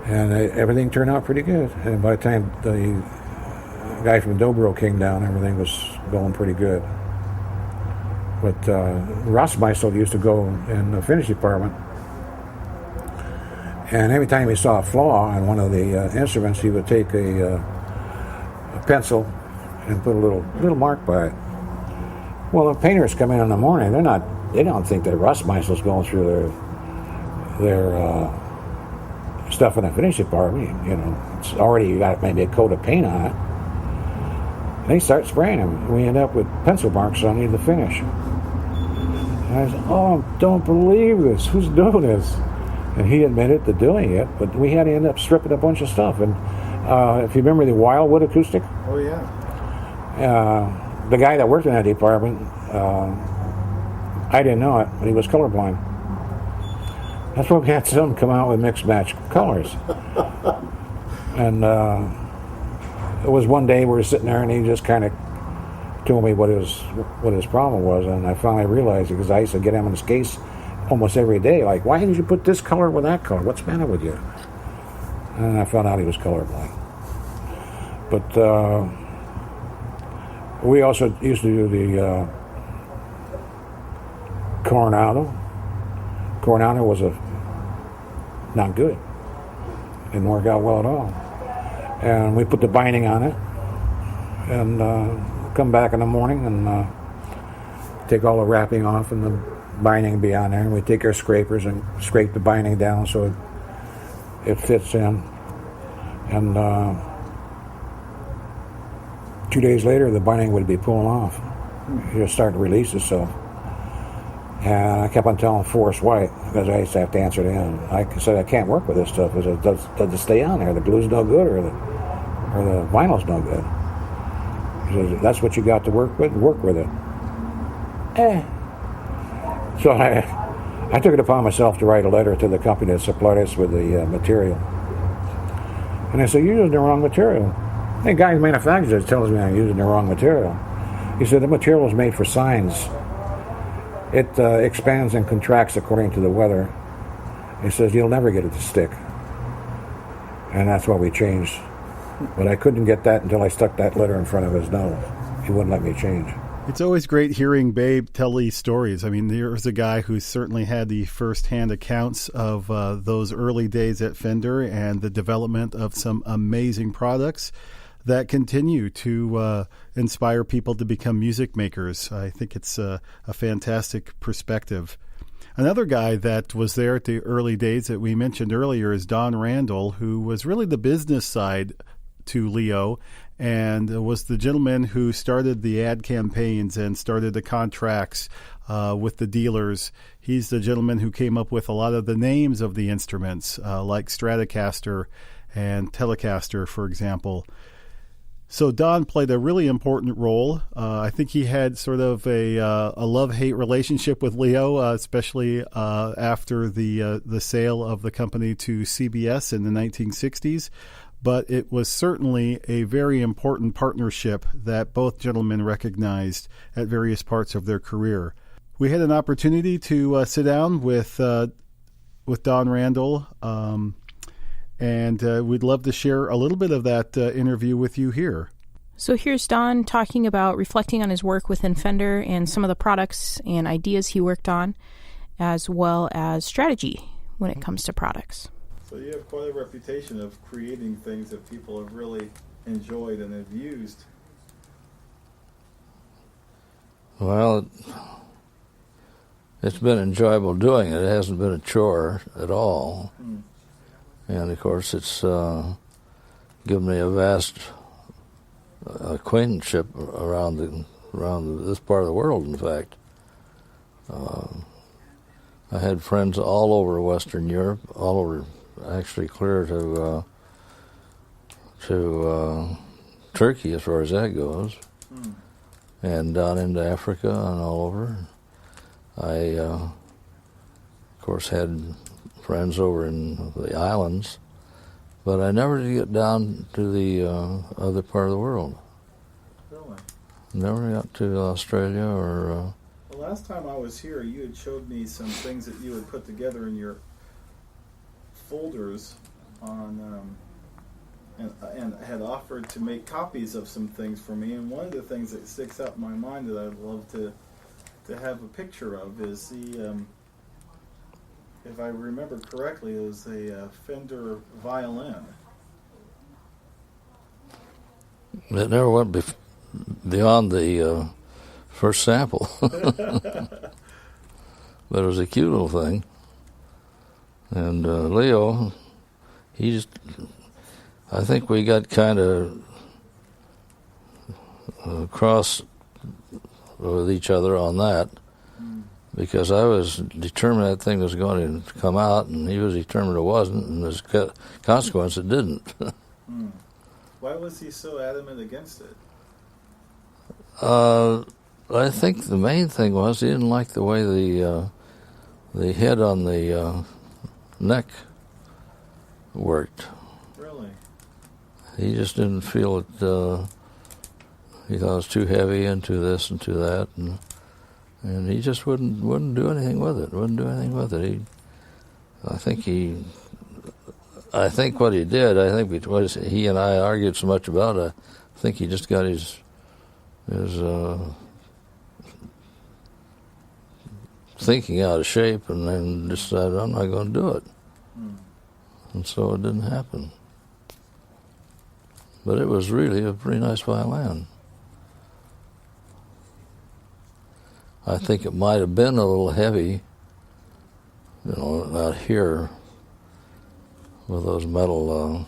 And everything turned out pretty good. And by the time the guy from Dobro came down, everything was going pretty good. But Rossmeisel used to go in the finish department, and every time he saw a flaw in one of the instruments, he would take a pencil and put a little mark by it. Well, the painters come in the morning; they don't think that Rossmeisel's going through their stuff in the finish department. You know, it's already you got maybe a coat of paint on it. And they start spraying them. We end up with pencil marks on the finish. And I said, "Oh, don't believe this. Who's doing this?" And he admitted to doing it, but we had to end up stripping a bunch of stuff. And if you remember the Wildwood acoustic, Oh yeah. the guy that worked in that department, I didn't know it, but he was colorblind. That's why we had some come out with mixed match colors. And it was one day we were sitting there, and he just kind of told me what his problem was, and I finally realized it because I used to get him in his case almost every day, like, why did you put this color with that color? What's the matter with you? And I found out he was colorblind. But we also used to do the Coronado. Coronado was not good. Didn't work out well at all. And we put the binding on it, and come back in the morning and take all the wrapping off, and the binding be on there. And we take our scrapers and scrape the binding down so it fits in. And 2 days later, the binding would be pulling off. It would start to release itself. And I kept on telling Forrest White, because I used to have to answer to him. I said, I can't work with this stuff. He said, does it stay on there? The glue's no good, or the vinyl's no good. He says, that's what you got to work with it. So I took it upon myself to write a letter to the company that supplied us with the material. And I said, you're using the wrong material. The guy who manufactures it tells me I'm using the wrong material. He said, the material is made for signs. It expands and contracts according to the weather. He says, you'll never get it to stick. And that's why we changed. But I couldn't get that until I stuck that letter in front of his nose. He wouldn't let me change. It's always great hearing Babe tell these stories. I mean, there's a guy who's certainly had the first-hand accounts of those early days at Fender and the development of some amazing products that continue to inspire people to become music makers. I think it's a fantastic perspective. Another guy that was there at the early days that we mentioned earlier is Don Randall, who was really the business side to Leo and was the gentleman who started the ad campaigns and started the contracts with the dealers. He's the gentleman who came up with a lot of the names of the instruments, like Stratocaster and Telecaster, for example. So Don played a really important role. I think he had sort of a love-hate relationship with Leo, especially after the sale of the company to CBS in the 1960s. But it was certainly a very important partnership that both gentlemen recognized at various parts of their career. We had an opportunity to sit down with Don Randall, and we'd love to share a little bit of that interview with you here. So here's Don talking about reflecting on his work within Fender and some of the products and ideas he worked on, as well as strategy when it comes to products. So you have quite a reputation of creating things that people have really enjoyed and have used. Well, it's been enjoyable doing it. It hasn't been a chore at all. And, of course, it's given me a vast acquaintanceship around this part of the world, in fact. I had friends all over Western Europe, all over, actually clear to Turkey as far as that goes, and down into Africa and all over. I, of course, had friends over in the islands, but I never did get down to the other part of the world. Really? Never got to Australia or... The last time I was here, you had showed me some things that you had put together in your folders on, and had offered to make copies of some things for me. And one of the things that sticks out in my mind that I'd love to have a picture of is the, if I remember correctly, it was a Fender violin. It never went beyond the first sample. But it was a cute little thing. And Leo, I think we got kind of cross with each other on that, because I was determined that thing was going to come out, and he was determined it wasn't, and as a consequence, it didn't. Why was he so adamant against it? I think the main thing was he didn't like the way the head on the neck worked. Really? He just didn't feel it. He thought it was too heavy and to this and to that, and he just wouldn't do anything with it. I think what he did. I think because he and I argued so much about it, I think he just got his thinking out of shape, and then decided, I'm not going to do it. And so it didn't happen. But it was really a pretty nice violin. I think it might have been a little heavy, out here with those metal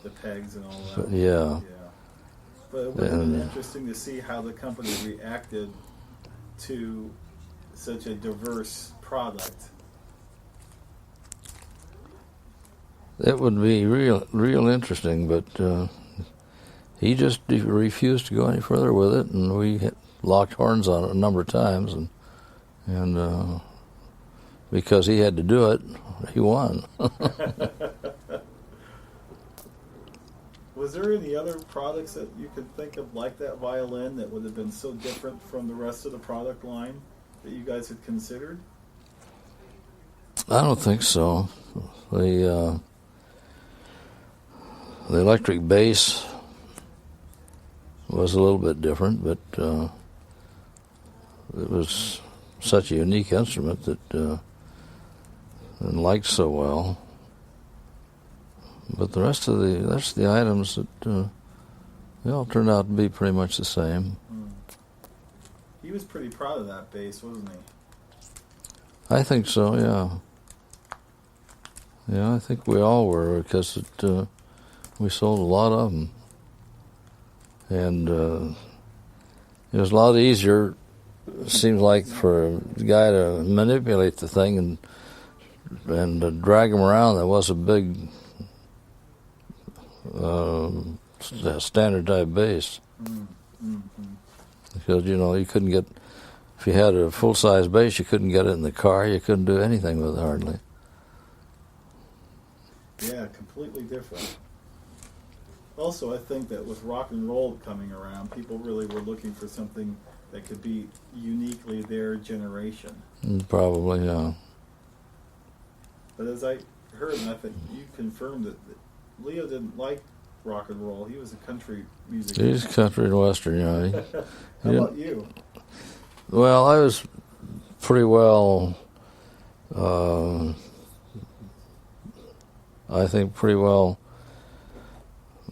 the pegs and all that. Yeah. But it would have been interesting to see how the company reacted to such a diverse product. It would be real interesting, but he just refused to go any further with it, and we locked horns on it a number of times, and because he had to do it, he won. Was there any other products that you could think of like that violin that would have been so different from the rest of the product line that you guys had considered? I don't think so. The electric bass was a little bit different, but it was such a unique instrument that and liked so well. But the rest of the items that they all turned out to be pretty much the same. He was pretty proud of that bass, wasn't he? I think so, yeah. Yeah, I think we all were, because we sold a lot of them. And it was a lot easier, it seems like, for the guy to manipulate the thing and drag them around. There was a big standard type bass. Because, you couldn't get, if you had a full-size bass, you couldn't get it in the car. You couldn't do anything with it, hardly. Yeah, completely different. Also, I think that with rock and roll coming around, people really were looking for something that could be uniquely their generation. Probably, yeah. But as I heard, and I think you confirmed that Leo didn't like rock and roll. He was a country music. He's country and western, yeah. How about you? Well, I was pretty well, I think pretty well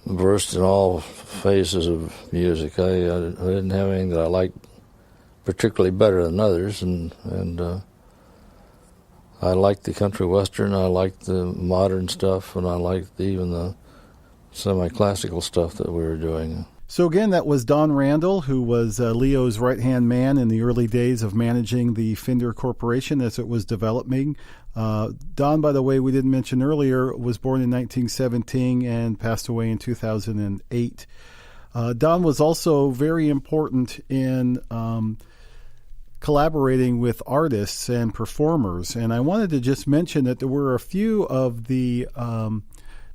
versed in all phases of music. I didn't have anything that I liked particularly better than others, and I liked the country western, I liked the modern stuff, and I liked even the semi-classical stuff that we were doing. So again, that was Don Randall, who was Leo's right-hand man in the early days of managing the Fender Corporation as it was developing. Don, by the way, we didn't mention earlier, was born in 1917 and passed away in 2008. Don was also very important in collaborating with artists and performers. And I wanted to just mention that there were a few of the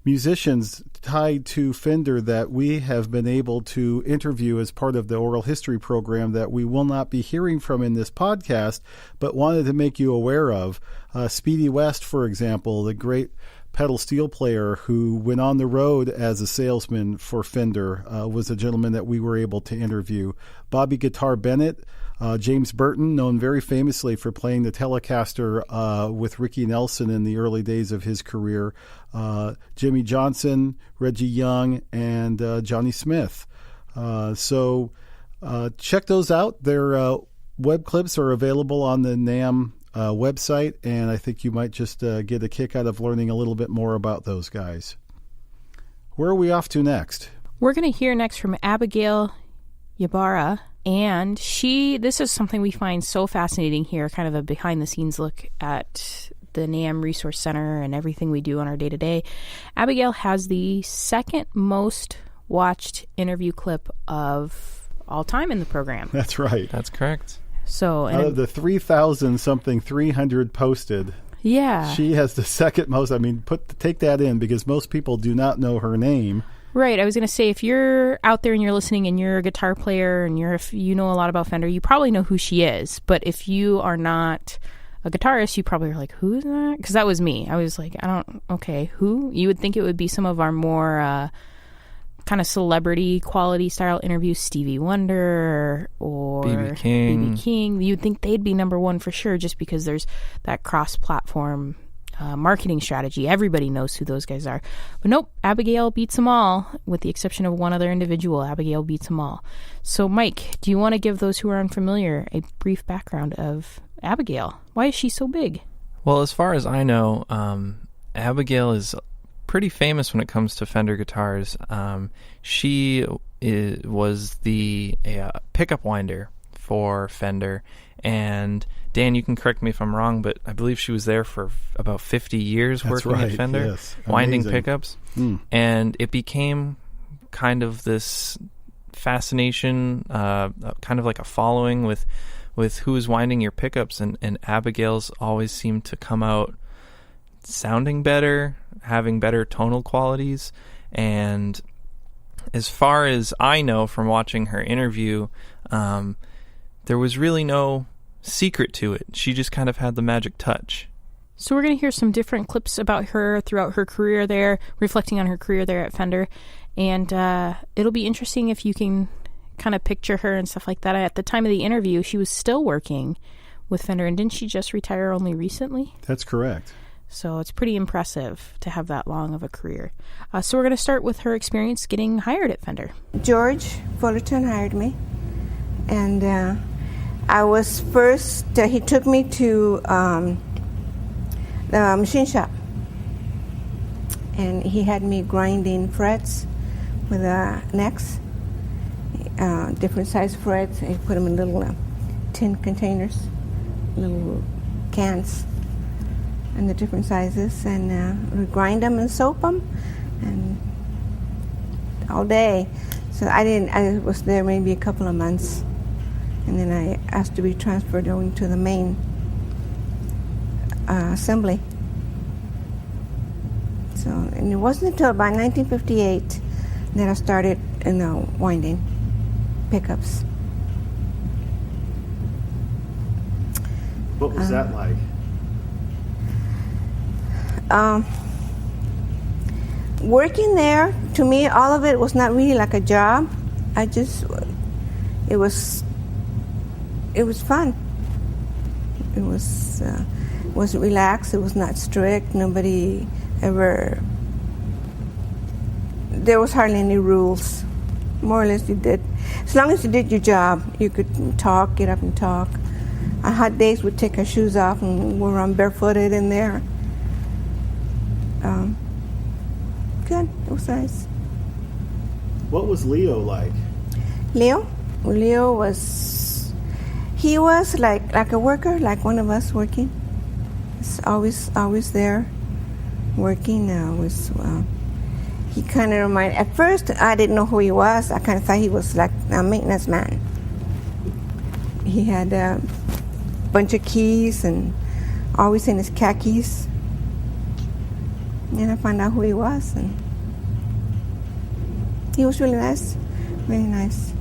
musicians tied to Fender that we have been able to interview as part of the oral history program that we will not be hearing from in this podcast, but wanted to make you aware of. Speedy West, for example, the great pedal steel player who went on the road as a salesman for Fender, was a gentleman that we were able to interview. Bobby Guitar Bennett, James Burton, known very famously for playing the Telecaster with Ricky Nelson in the early days of his career, Jimmy Johnson, Reggie Young, and Johnny Smith. So check those out. Their web clips are available on the NAMM website, and I think you might just get a kick out of learning a little bit more about those guys. Where are we off to next? We're going to hear next from Abigail Ybarra. And this is something we find so fascinating here, kind of a behind-the-scenes look at the NAMM Resource Center and everything we do on our day-to-day. Abigail has the second most watched interview clip of all time in the program. That's right. That's correct. So, out of the 300 posted, yeah, she has the second most. I mean, take that in, because most people do not know her name. Right. I was going to say, if you're out there and you're listening and you're a guitar player and if you know a lot about Fender, you probably know who she is. But if you are not a guitarist, you probably are like, who is that? Because that was me. I was like, who? You would think it would be some of our more kind of celebrity quality style interviews, Stevie Wonder or B.B. King. You'd think they'd be number one for sure, just because there's that cross-platform marketing strategy. Everybody knows who those guys are. But nope, Abigail beats them all, with the exception of one other individual. Abigail beats them all. So, Mike, do you want to give those who are unfamiliar a brief background of Abigail? Why is she so big? Well, as far as I know, Abigail is pretty famous when it comes to Fender guitars. She was the pickup winder for Fender, and Dan, you can correct me if I'm wrong, but I believe she was there for about 50 years working at Fender, yes. winding pickups. And it became kind of this fascination, kind of like a following with who is winding your pickups, and Abigail's always seemed to come out sounding better, having better tonal qualities. And as far as I know from watching her interview, there was really no secret to it. She just kind of had the magic touch. So we're going to hear some different clips about her throughout her career there, reflecting on her career there at Fender. And it'll be interesting if you can kind of picture her and stuff like that, at the time of the interview, she was still working with Fender, and didn't she just retire only recently? That's correct. So it's pretty impressive to have that long of a career. So we're going to start with her experience getting hired at Fender. George Fullerton hired me, and I was first, he took me to the machine shop, and he had me grinding frets with necks, different size frets. He put them in little tin containers, little cans, and the different sizes, and we grind them and soap them, and all day. So I was there maybe a couple of months, and then I asked to be transferred over to the main assembly. So, and it wasn't until about 1958 that I started winding pickups. What was that like? Working there, to me, all of it was not really like a job. It was fun. It was relaxed. It was not strict. Nobody ever. There was hardly any rules. More or less, you did. As long as you did your job, you could talk, get up and talk. On hot days, we'd take our shoes off and we'd run barefooted in there. Good. It was nice. What was Leo like? Leo was like a worker, like one of us working. He's always there working. He kind of reminded. At first, I didn't know who he was. I kind of thought he was like a maintenance man. He had a bunch of keys and always in his khakis. And I found out who he was, and he was really nice, really nice.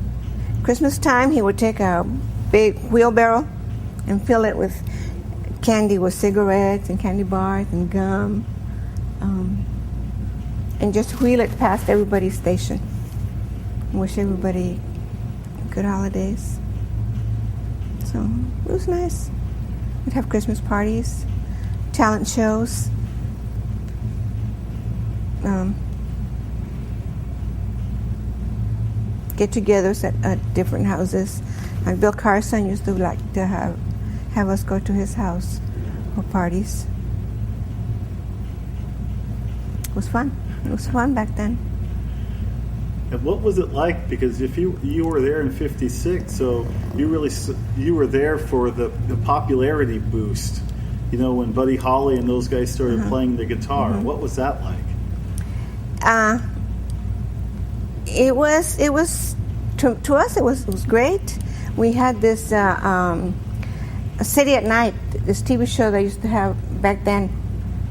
Christmas time, he would take a big wheelbarrow and fill it with candy, with cigarettes and candy bars and gum, and just wheel it past everybody's station. Wish everybody good holidays. So it was nice. We'd have Christmas parties, talent shows. Get-togethers at different houses. And Bill Carson used to like to have us go to his house for parties. It was fun. It was fun back then. And what was it like? Because if you were there in '56, so you were there for the popularity boost. You know, when Buddy Holly and those guys started playing the guitar. What was that like? It was to us it was great. We had this City at Night, this TV show they used to have back then.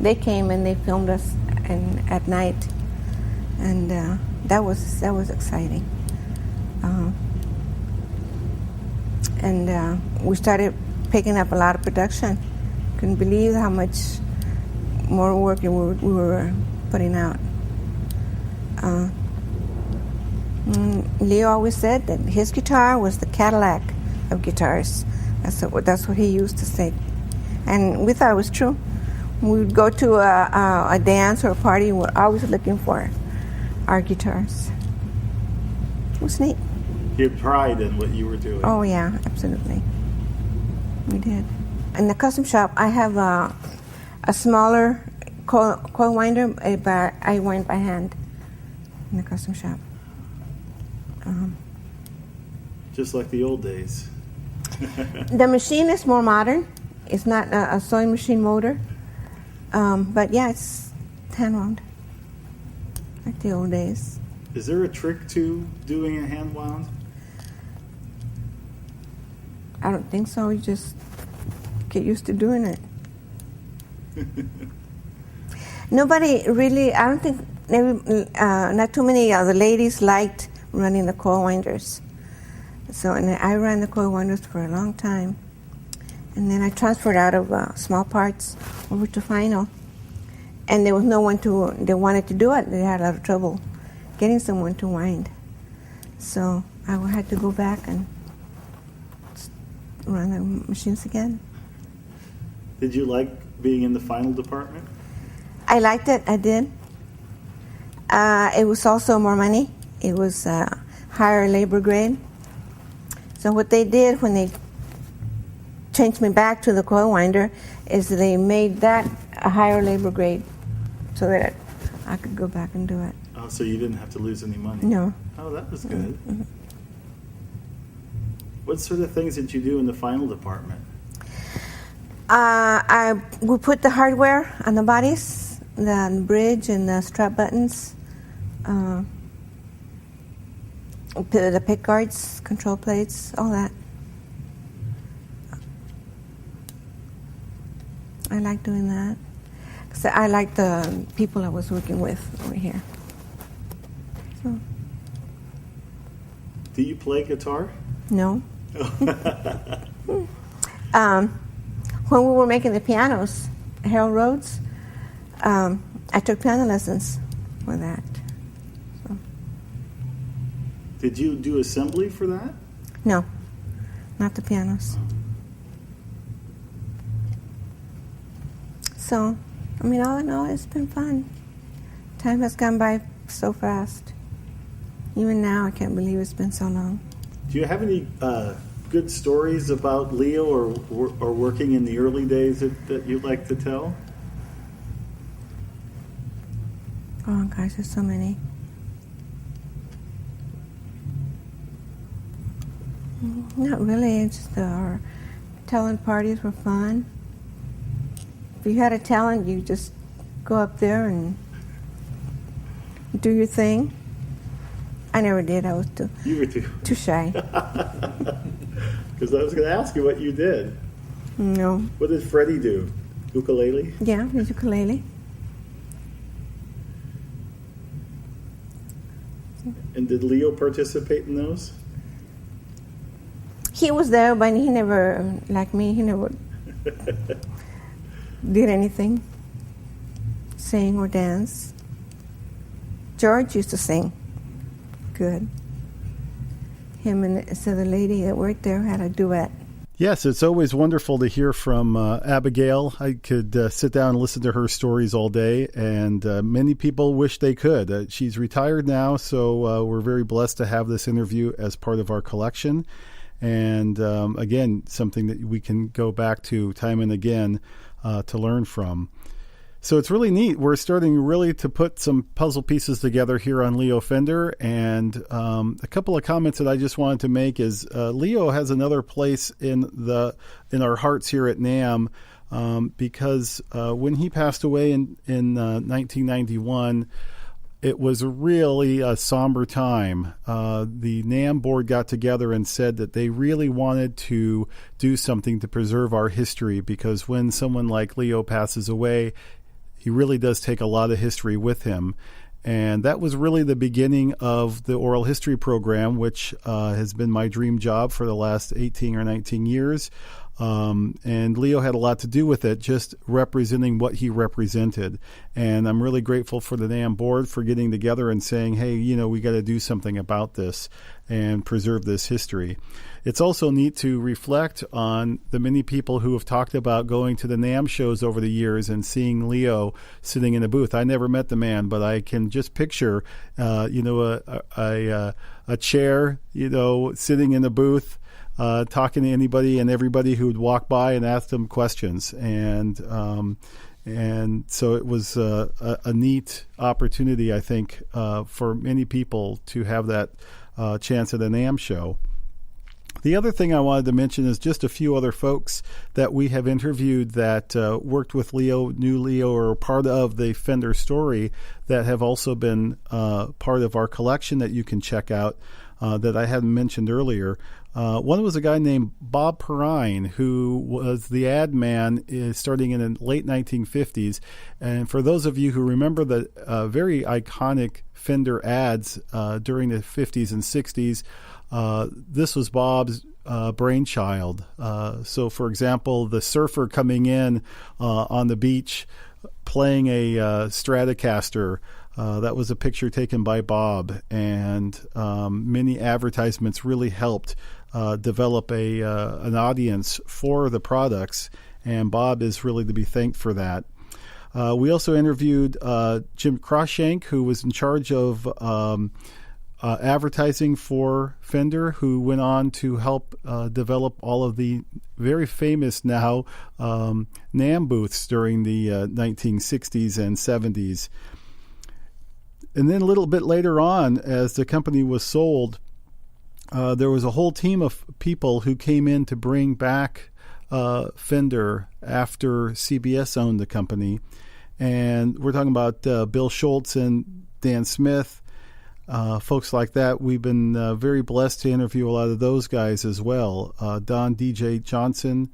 They came and they filmed us at night, and that was exciting. And we started picking up a lot of production. Couldn't believe how much more work we were putting out. Leo always said that his guitar was the Cadillac of guitars. That's what he used to say, and we thought it was true. We would go to a dance or a party, and we're always looking for our guitars. It was neat. You had pride in what you were doing. Oh yeah, absolutely. We did. In the custom shop, I have a smaller coil winder, but I wind by hand in the custom shop. Just like the old days. The machine is more modern. It's not a sewing machine motor. But yeah, it's hand wound, like the old days. Is there a trick to doing a hand wound? I don't think so. You just get used to doing it. Nobody really, I don't think, not too many of the ladies liked running the coil winders. So, and I ran the coil winders for a long time. And then I transferred out of small parts over to final. And there was no one they wanted to do it. They had a lot of trouble getting someone to wind. So I will have to go back and run the machines again. Did you like being in the final department? I liked it. I did. It was also more money. It was higher labor grade. So what they did when they changed me back to the coil winder is they made that a higher labor grade so that I could go back and do it. Oh, so you didn't have to lose any money? No. Oh, that was good. Mm-hmm. What sort of things did you do in the final department? I would put the hardware on the bodies, the bridge and the strap buttons, the pick guards, control plates, all that. I like doing that. 'Cause I like the people I was working with over here. So. Do you play guitar? No. When we were making the pianos, Harold Rhodes, I took piano lessons for that. So. Did you do assembly for that? No, not the pianos. So, I mean, all in all, it's been fun. Time has gone by so fast. Even now, I can't believe it's been so long. Do you have any good stories about Leo or working in the early days that you'd like to tell? Oh gosh, there's so many. Not really. It's just our talent parties were fun. If you had a talent, you just go up there and do your thing. I never did. I was You were too shy. Because I was going to ask you what you did. No. What did Freddie do? Ukulele? Yeah, his ukulele. And did Leo participate in those? He was there, but he never, like me, he never did anything. Sing or dance. George used to sing. Good. Him and this other lady that worked there had a duet. Yes, it's always wonderful to hear from Abigail. I could sit down and listen to her stories all day, and many people wish they could. She's retired now, so we're very blessed to have this interview as part of our collection. And again, something that we can go back to time and again to learn from. So it's really neat. We're starting really to put some puzzle pieces together here on Leo Fender. And a couple of comments that I just wanted to make is Leo has another place in our hearts here at NAMM because when he passed away in 1991, it was really a somber time. The NAMM board got together and said that they really wanted to do something to preserve our history, because when someone like Leo passes away, he really does take a lot of history with him. And that was really the beginning of the oral history program, which has been my dream job for the last 18 or 19 years. And Leo had a lot to do with it, just representing what he represented. And I'm really grateful for the NAMM board for getting together and saying, hey, we got to do something about this and preserve this history. It's also neat to reflect on the many people who have talked about going to the NAMM shows over the years and seeing Leo sitting in a booth. I never met the man, but I can just picture, a chair, sitting in a booth, talking to anybody and everybody who would walk by and ask them questions. And so it was a neat opportunity, I think, for many people to have that chance at a NAMM show. The other thing I wanted to mention is just a few other folks that we have interviewed that worked with Leo, knew Leo, or are part of the Fender story that have also been part of our collection that you can check out that I hadn't mentioned earlier. One was a guy named Bob Perrine, who was the ad man starting in the late 1950s. And for those of you who remember the very iconic Fender ads during the 50s and 60s, this was Bob's brainchild. So, for example, the surfer coming in on the beach playing a Stratocaster That was a picture taken by Bob, and many advertisements really helped develop an audience for the products, and Bob is really to be thanked for that. We also interviewed Jim Crawshank, who was in charge of advertising for Fender, who went on to help develop all of the very famous now NAMM booths during the 1960s and 70s. And then a little bit later on, as the company was sold, there was a whole team of people who came in to bring back Fender after CBS owned the company. And we're talking about Bill Schultz and Dan Smith, folks like that. We've been very blessed to interview a lot of those guys as well. Don DJ Johnson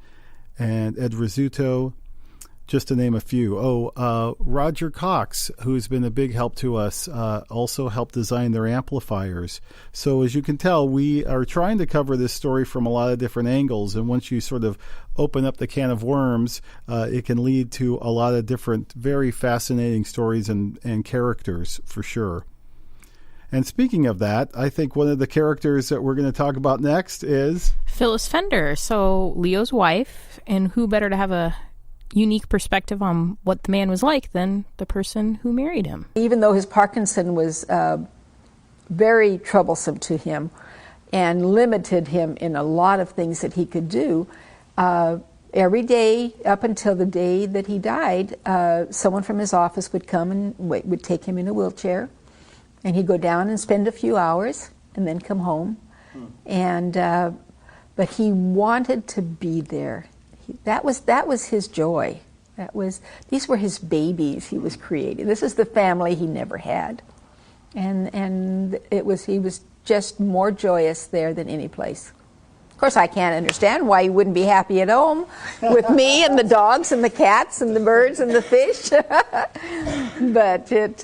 and Ed Rizzuto, just to name a few. Roger Cox, who's been a big help to us, also helped design their amplifiers. So as you can tell, we are trying to cover this story from a lot of different angles, and once you sort of open up the can of worms, it can lead to a lot of different, very fascinating stories and characters, for sure. And speaking of that, I think one of the characters that we're going to talk about next is Phyllis Fender, so Leo's wife, and who better to have a unique perspective on what the man was like than the person who married him. Even though his Parkinson was very troublesome to him and limited him in a lot of things that he could do, every day up until the day that he died, someone from his office would come and would take him in a wheelchair, and he'd go down and spend a few hours and then come home. And but he wanted to be there. That was his joy. These were his babies he was creating. This is the family he never had, and he was just more joyous there than any place. Of course, I can't understand why he wouldn't be happy at home with me and the dogs and the cats and the birds and the fish. But it.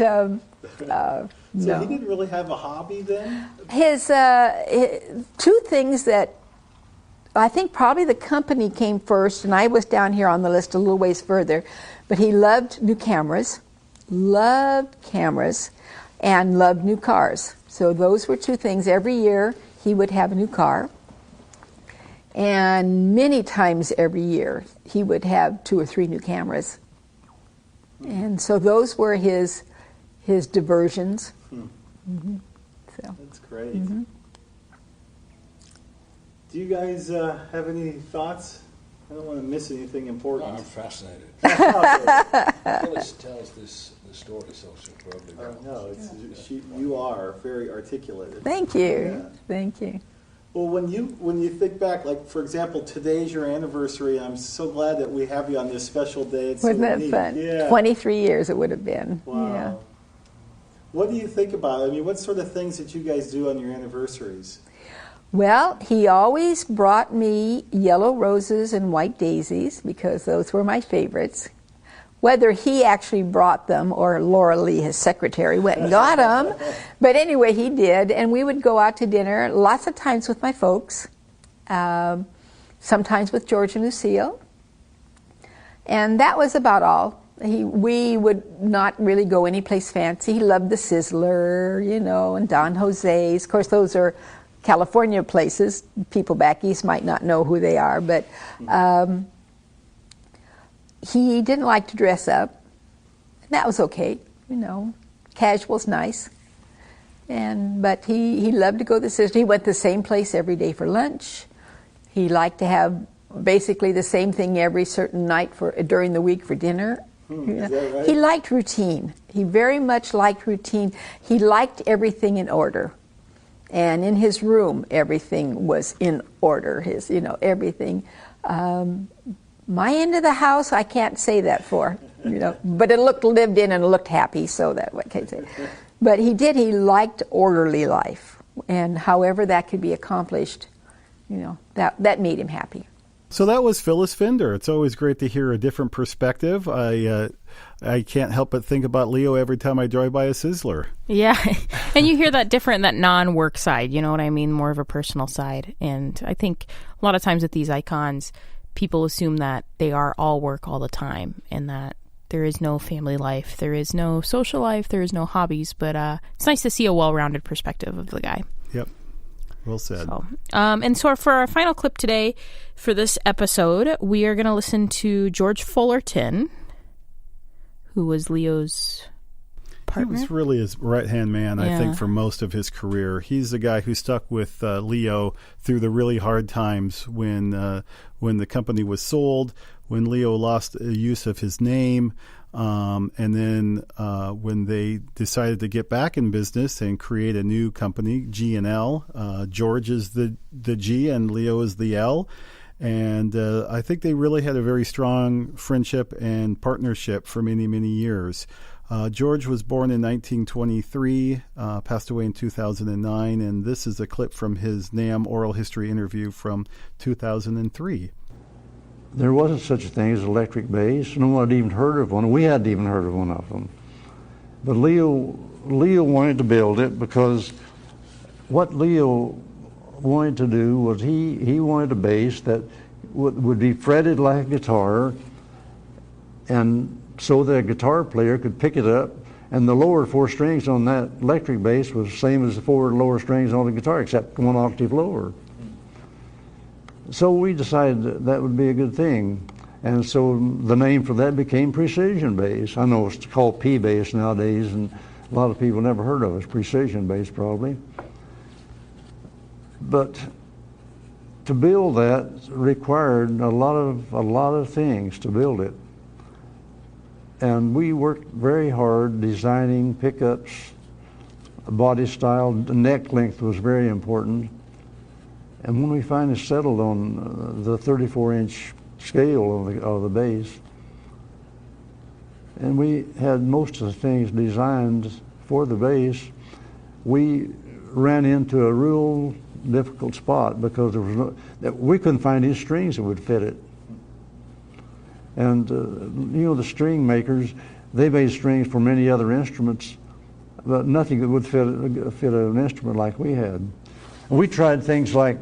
So he didn't really have a hobby then? His two things that I think probably the company came first, and I was down here on the list a little ways further, but he loved new cameras, and loved new cars. So those were two things. Every year he would have a new car, and many times every year he would have 2 or 3 new cameras. And so those were his diversions. Mm-hmm. So. That's great. Mm-hmm. Do you guys have any thoughts? I don't want to miss anything important. I'm fascinated. Phyllis tells this story so superbly. No, you are very articulate. Thank you. Yeah. Thank you. Well, when you think back, like for example, today's your anniversary. I'm so glad that we have you on this special day. Wasn't that fun? Yeah. 23 years it would have been. Wow. Yeah. What do you think about it? I mean, what sort of things that you guys do on your anniversaries? Well, he always brought me yellow roses and white daisies because those were my favorites. Whether he actually brought them or Laura Lee, his secretary, went and got them. But anyway, he did. And we would go out to dinner lots of times with my folks, sometimes with George and Lucille. And that was about all. We would not really go anyplace fancy. He loved the Sizzler, and Don Jose's. Of course, those are California places. People back east might not know who they are, but he didn't like to dress up. And that was okay, Casual's nice. But he loved to go to the Sizzler. He went to the same place every day for lunch. He liked to have basically the same thing every certain night during the week for dinner. Is that right? He liked routine. He very much liked routine. He liked everything in order. And in his room, everything was in order. Everything. My end of the house, I can't say that for, but it looked lived in and looked happy, so that what can I say. But he liked orderly life, and however that could be accomplished, that made him happy. So that was Phyllis Fender. It's always great to hear a different perspective. I can't help but think about Leo every time I drive by a Sizzler. Yeah, and you hear that non-work side, you know what I mean, more of a personal side. And I think a lot of times with these icons, people assume that they are all work all the time, and that there is no family life, there is no social life, there is no hobbies, but it's nice to see a well-rounded perspective of the guy. Yep. Well said. So for our final clip today for this episode, we are going to listen to George Fullerton, who was Leo's partner. He was really his right-hand man, I think, for most of his career. He's the guy who stuck with Leo through the really hard times when the company was sold, when Leo lost use of his name, and then when they decided to get back in business and create a new company, G&L. George is the G and Leo is the L. And I think they really had a very strong friendship and partnership for many, many years. George was born in 1923, passed away in 2009, and this is a clip from his NAMM oral history interview from 2003. There wasn't such a thing as electric bass. No one had even heard of one. We hadn't even heard of one of them. But Leo wanted to build it because what Leo wanted to do was he wanted a bass that would be fretted like a guitar, and so that a guitar player could pick it up, and the lower 4 strings on that electric bass was the same as the 4 lower strings on the guitar, except 1 octave lower. So we decided that would be a good thing, and so the name for that became Precision Bass. I know it's called P-Bass nowadays, and a lot of people never heard of it. It's Precision Bass probably. But to build that required a lot of things to build it. And we worked very hard designing pickups, body style, neck length was very important. And when we finally settled on the 34-inch scale of the bass, and we had most of the things designed for the bass, we ran into a real difficult spot because we couldn't find any strings that would fit it. And the string makers, they made strings for many other instruments, but nothing that would fit an instrument like we had. And we tried things like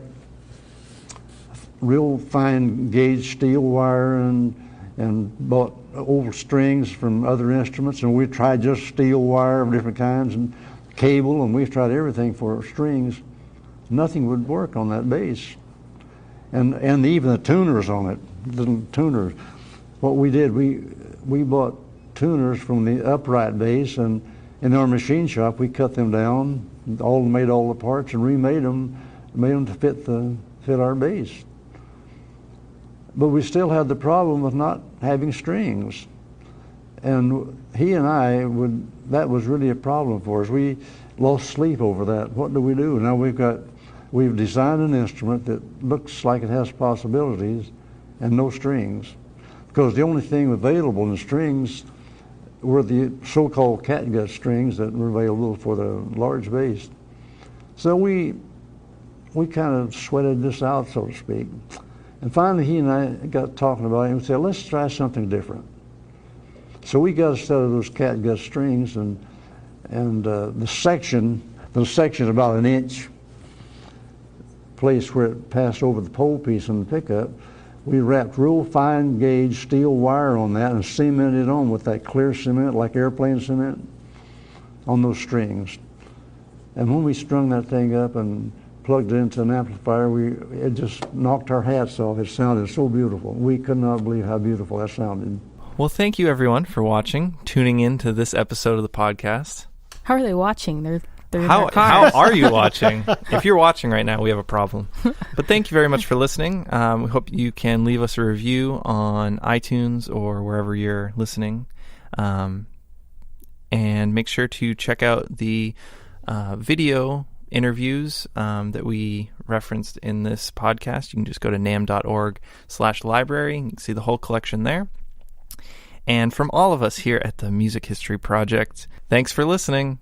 real fine gauge steel wire and bought old strings from other instruments, and we tried just steel wire of different kinds and cable, and we've tried everything for strings. Nothing would work on that bass. And even the tuners on it, little tuners. What we did, we bought tuners from the upright bass, and in our machine shop we cut them down, made all the parts and remade them, to fit our bass. But we still had the problem of not having strings. And he and I that was really a problem for us. We lost sleep over that. What do we do? Now we've designed an instrument that looks like it has possibilities and no strings. Because the only thing available in strings were the so-called catgut strings that were available for the large bass. So we kind of sweated this out, so to speak. And finally he and I got talking about it and we said, let's try something different. So we got a set of those catgut strings, and the section about an inch, place where it passed over the pole piece on the pickup, we wrapped real fine gauge steel wire on that and cemented it on with that clear cement, like airplane cement, on those strings. And when we strung that thing up and plugged it into an amplifier, it just knocked our hats off. It sounded so beautiful. We could not believe how beautiful that sounded. Well, thank you everyone for tuning in to this episode of the podcast. How are they watching? They're in their How cars. are you watching? If you're watching right now, we have a problem. But thank you very much for listening. We hope you can leave us a review on iTunes or wherever you're listening. And make sure to check out the video interviews that we referenced in this podcast. You can just go to namm.org/library. You can see the whole collection there. And from all of us here at the Music History Project, thanks for listening.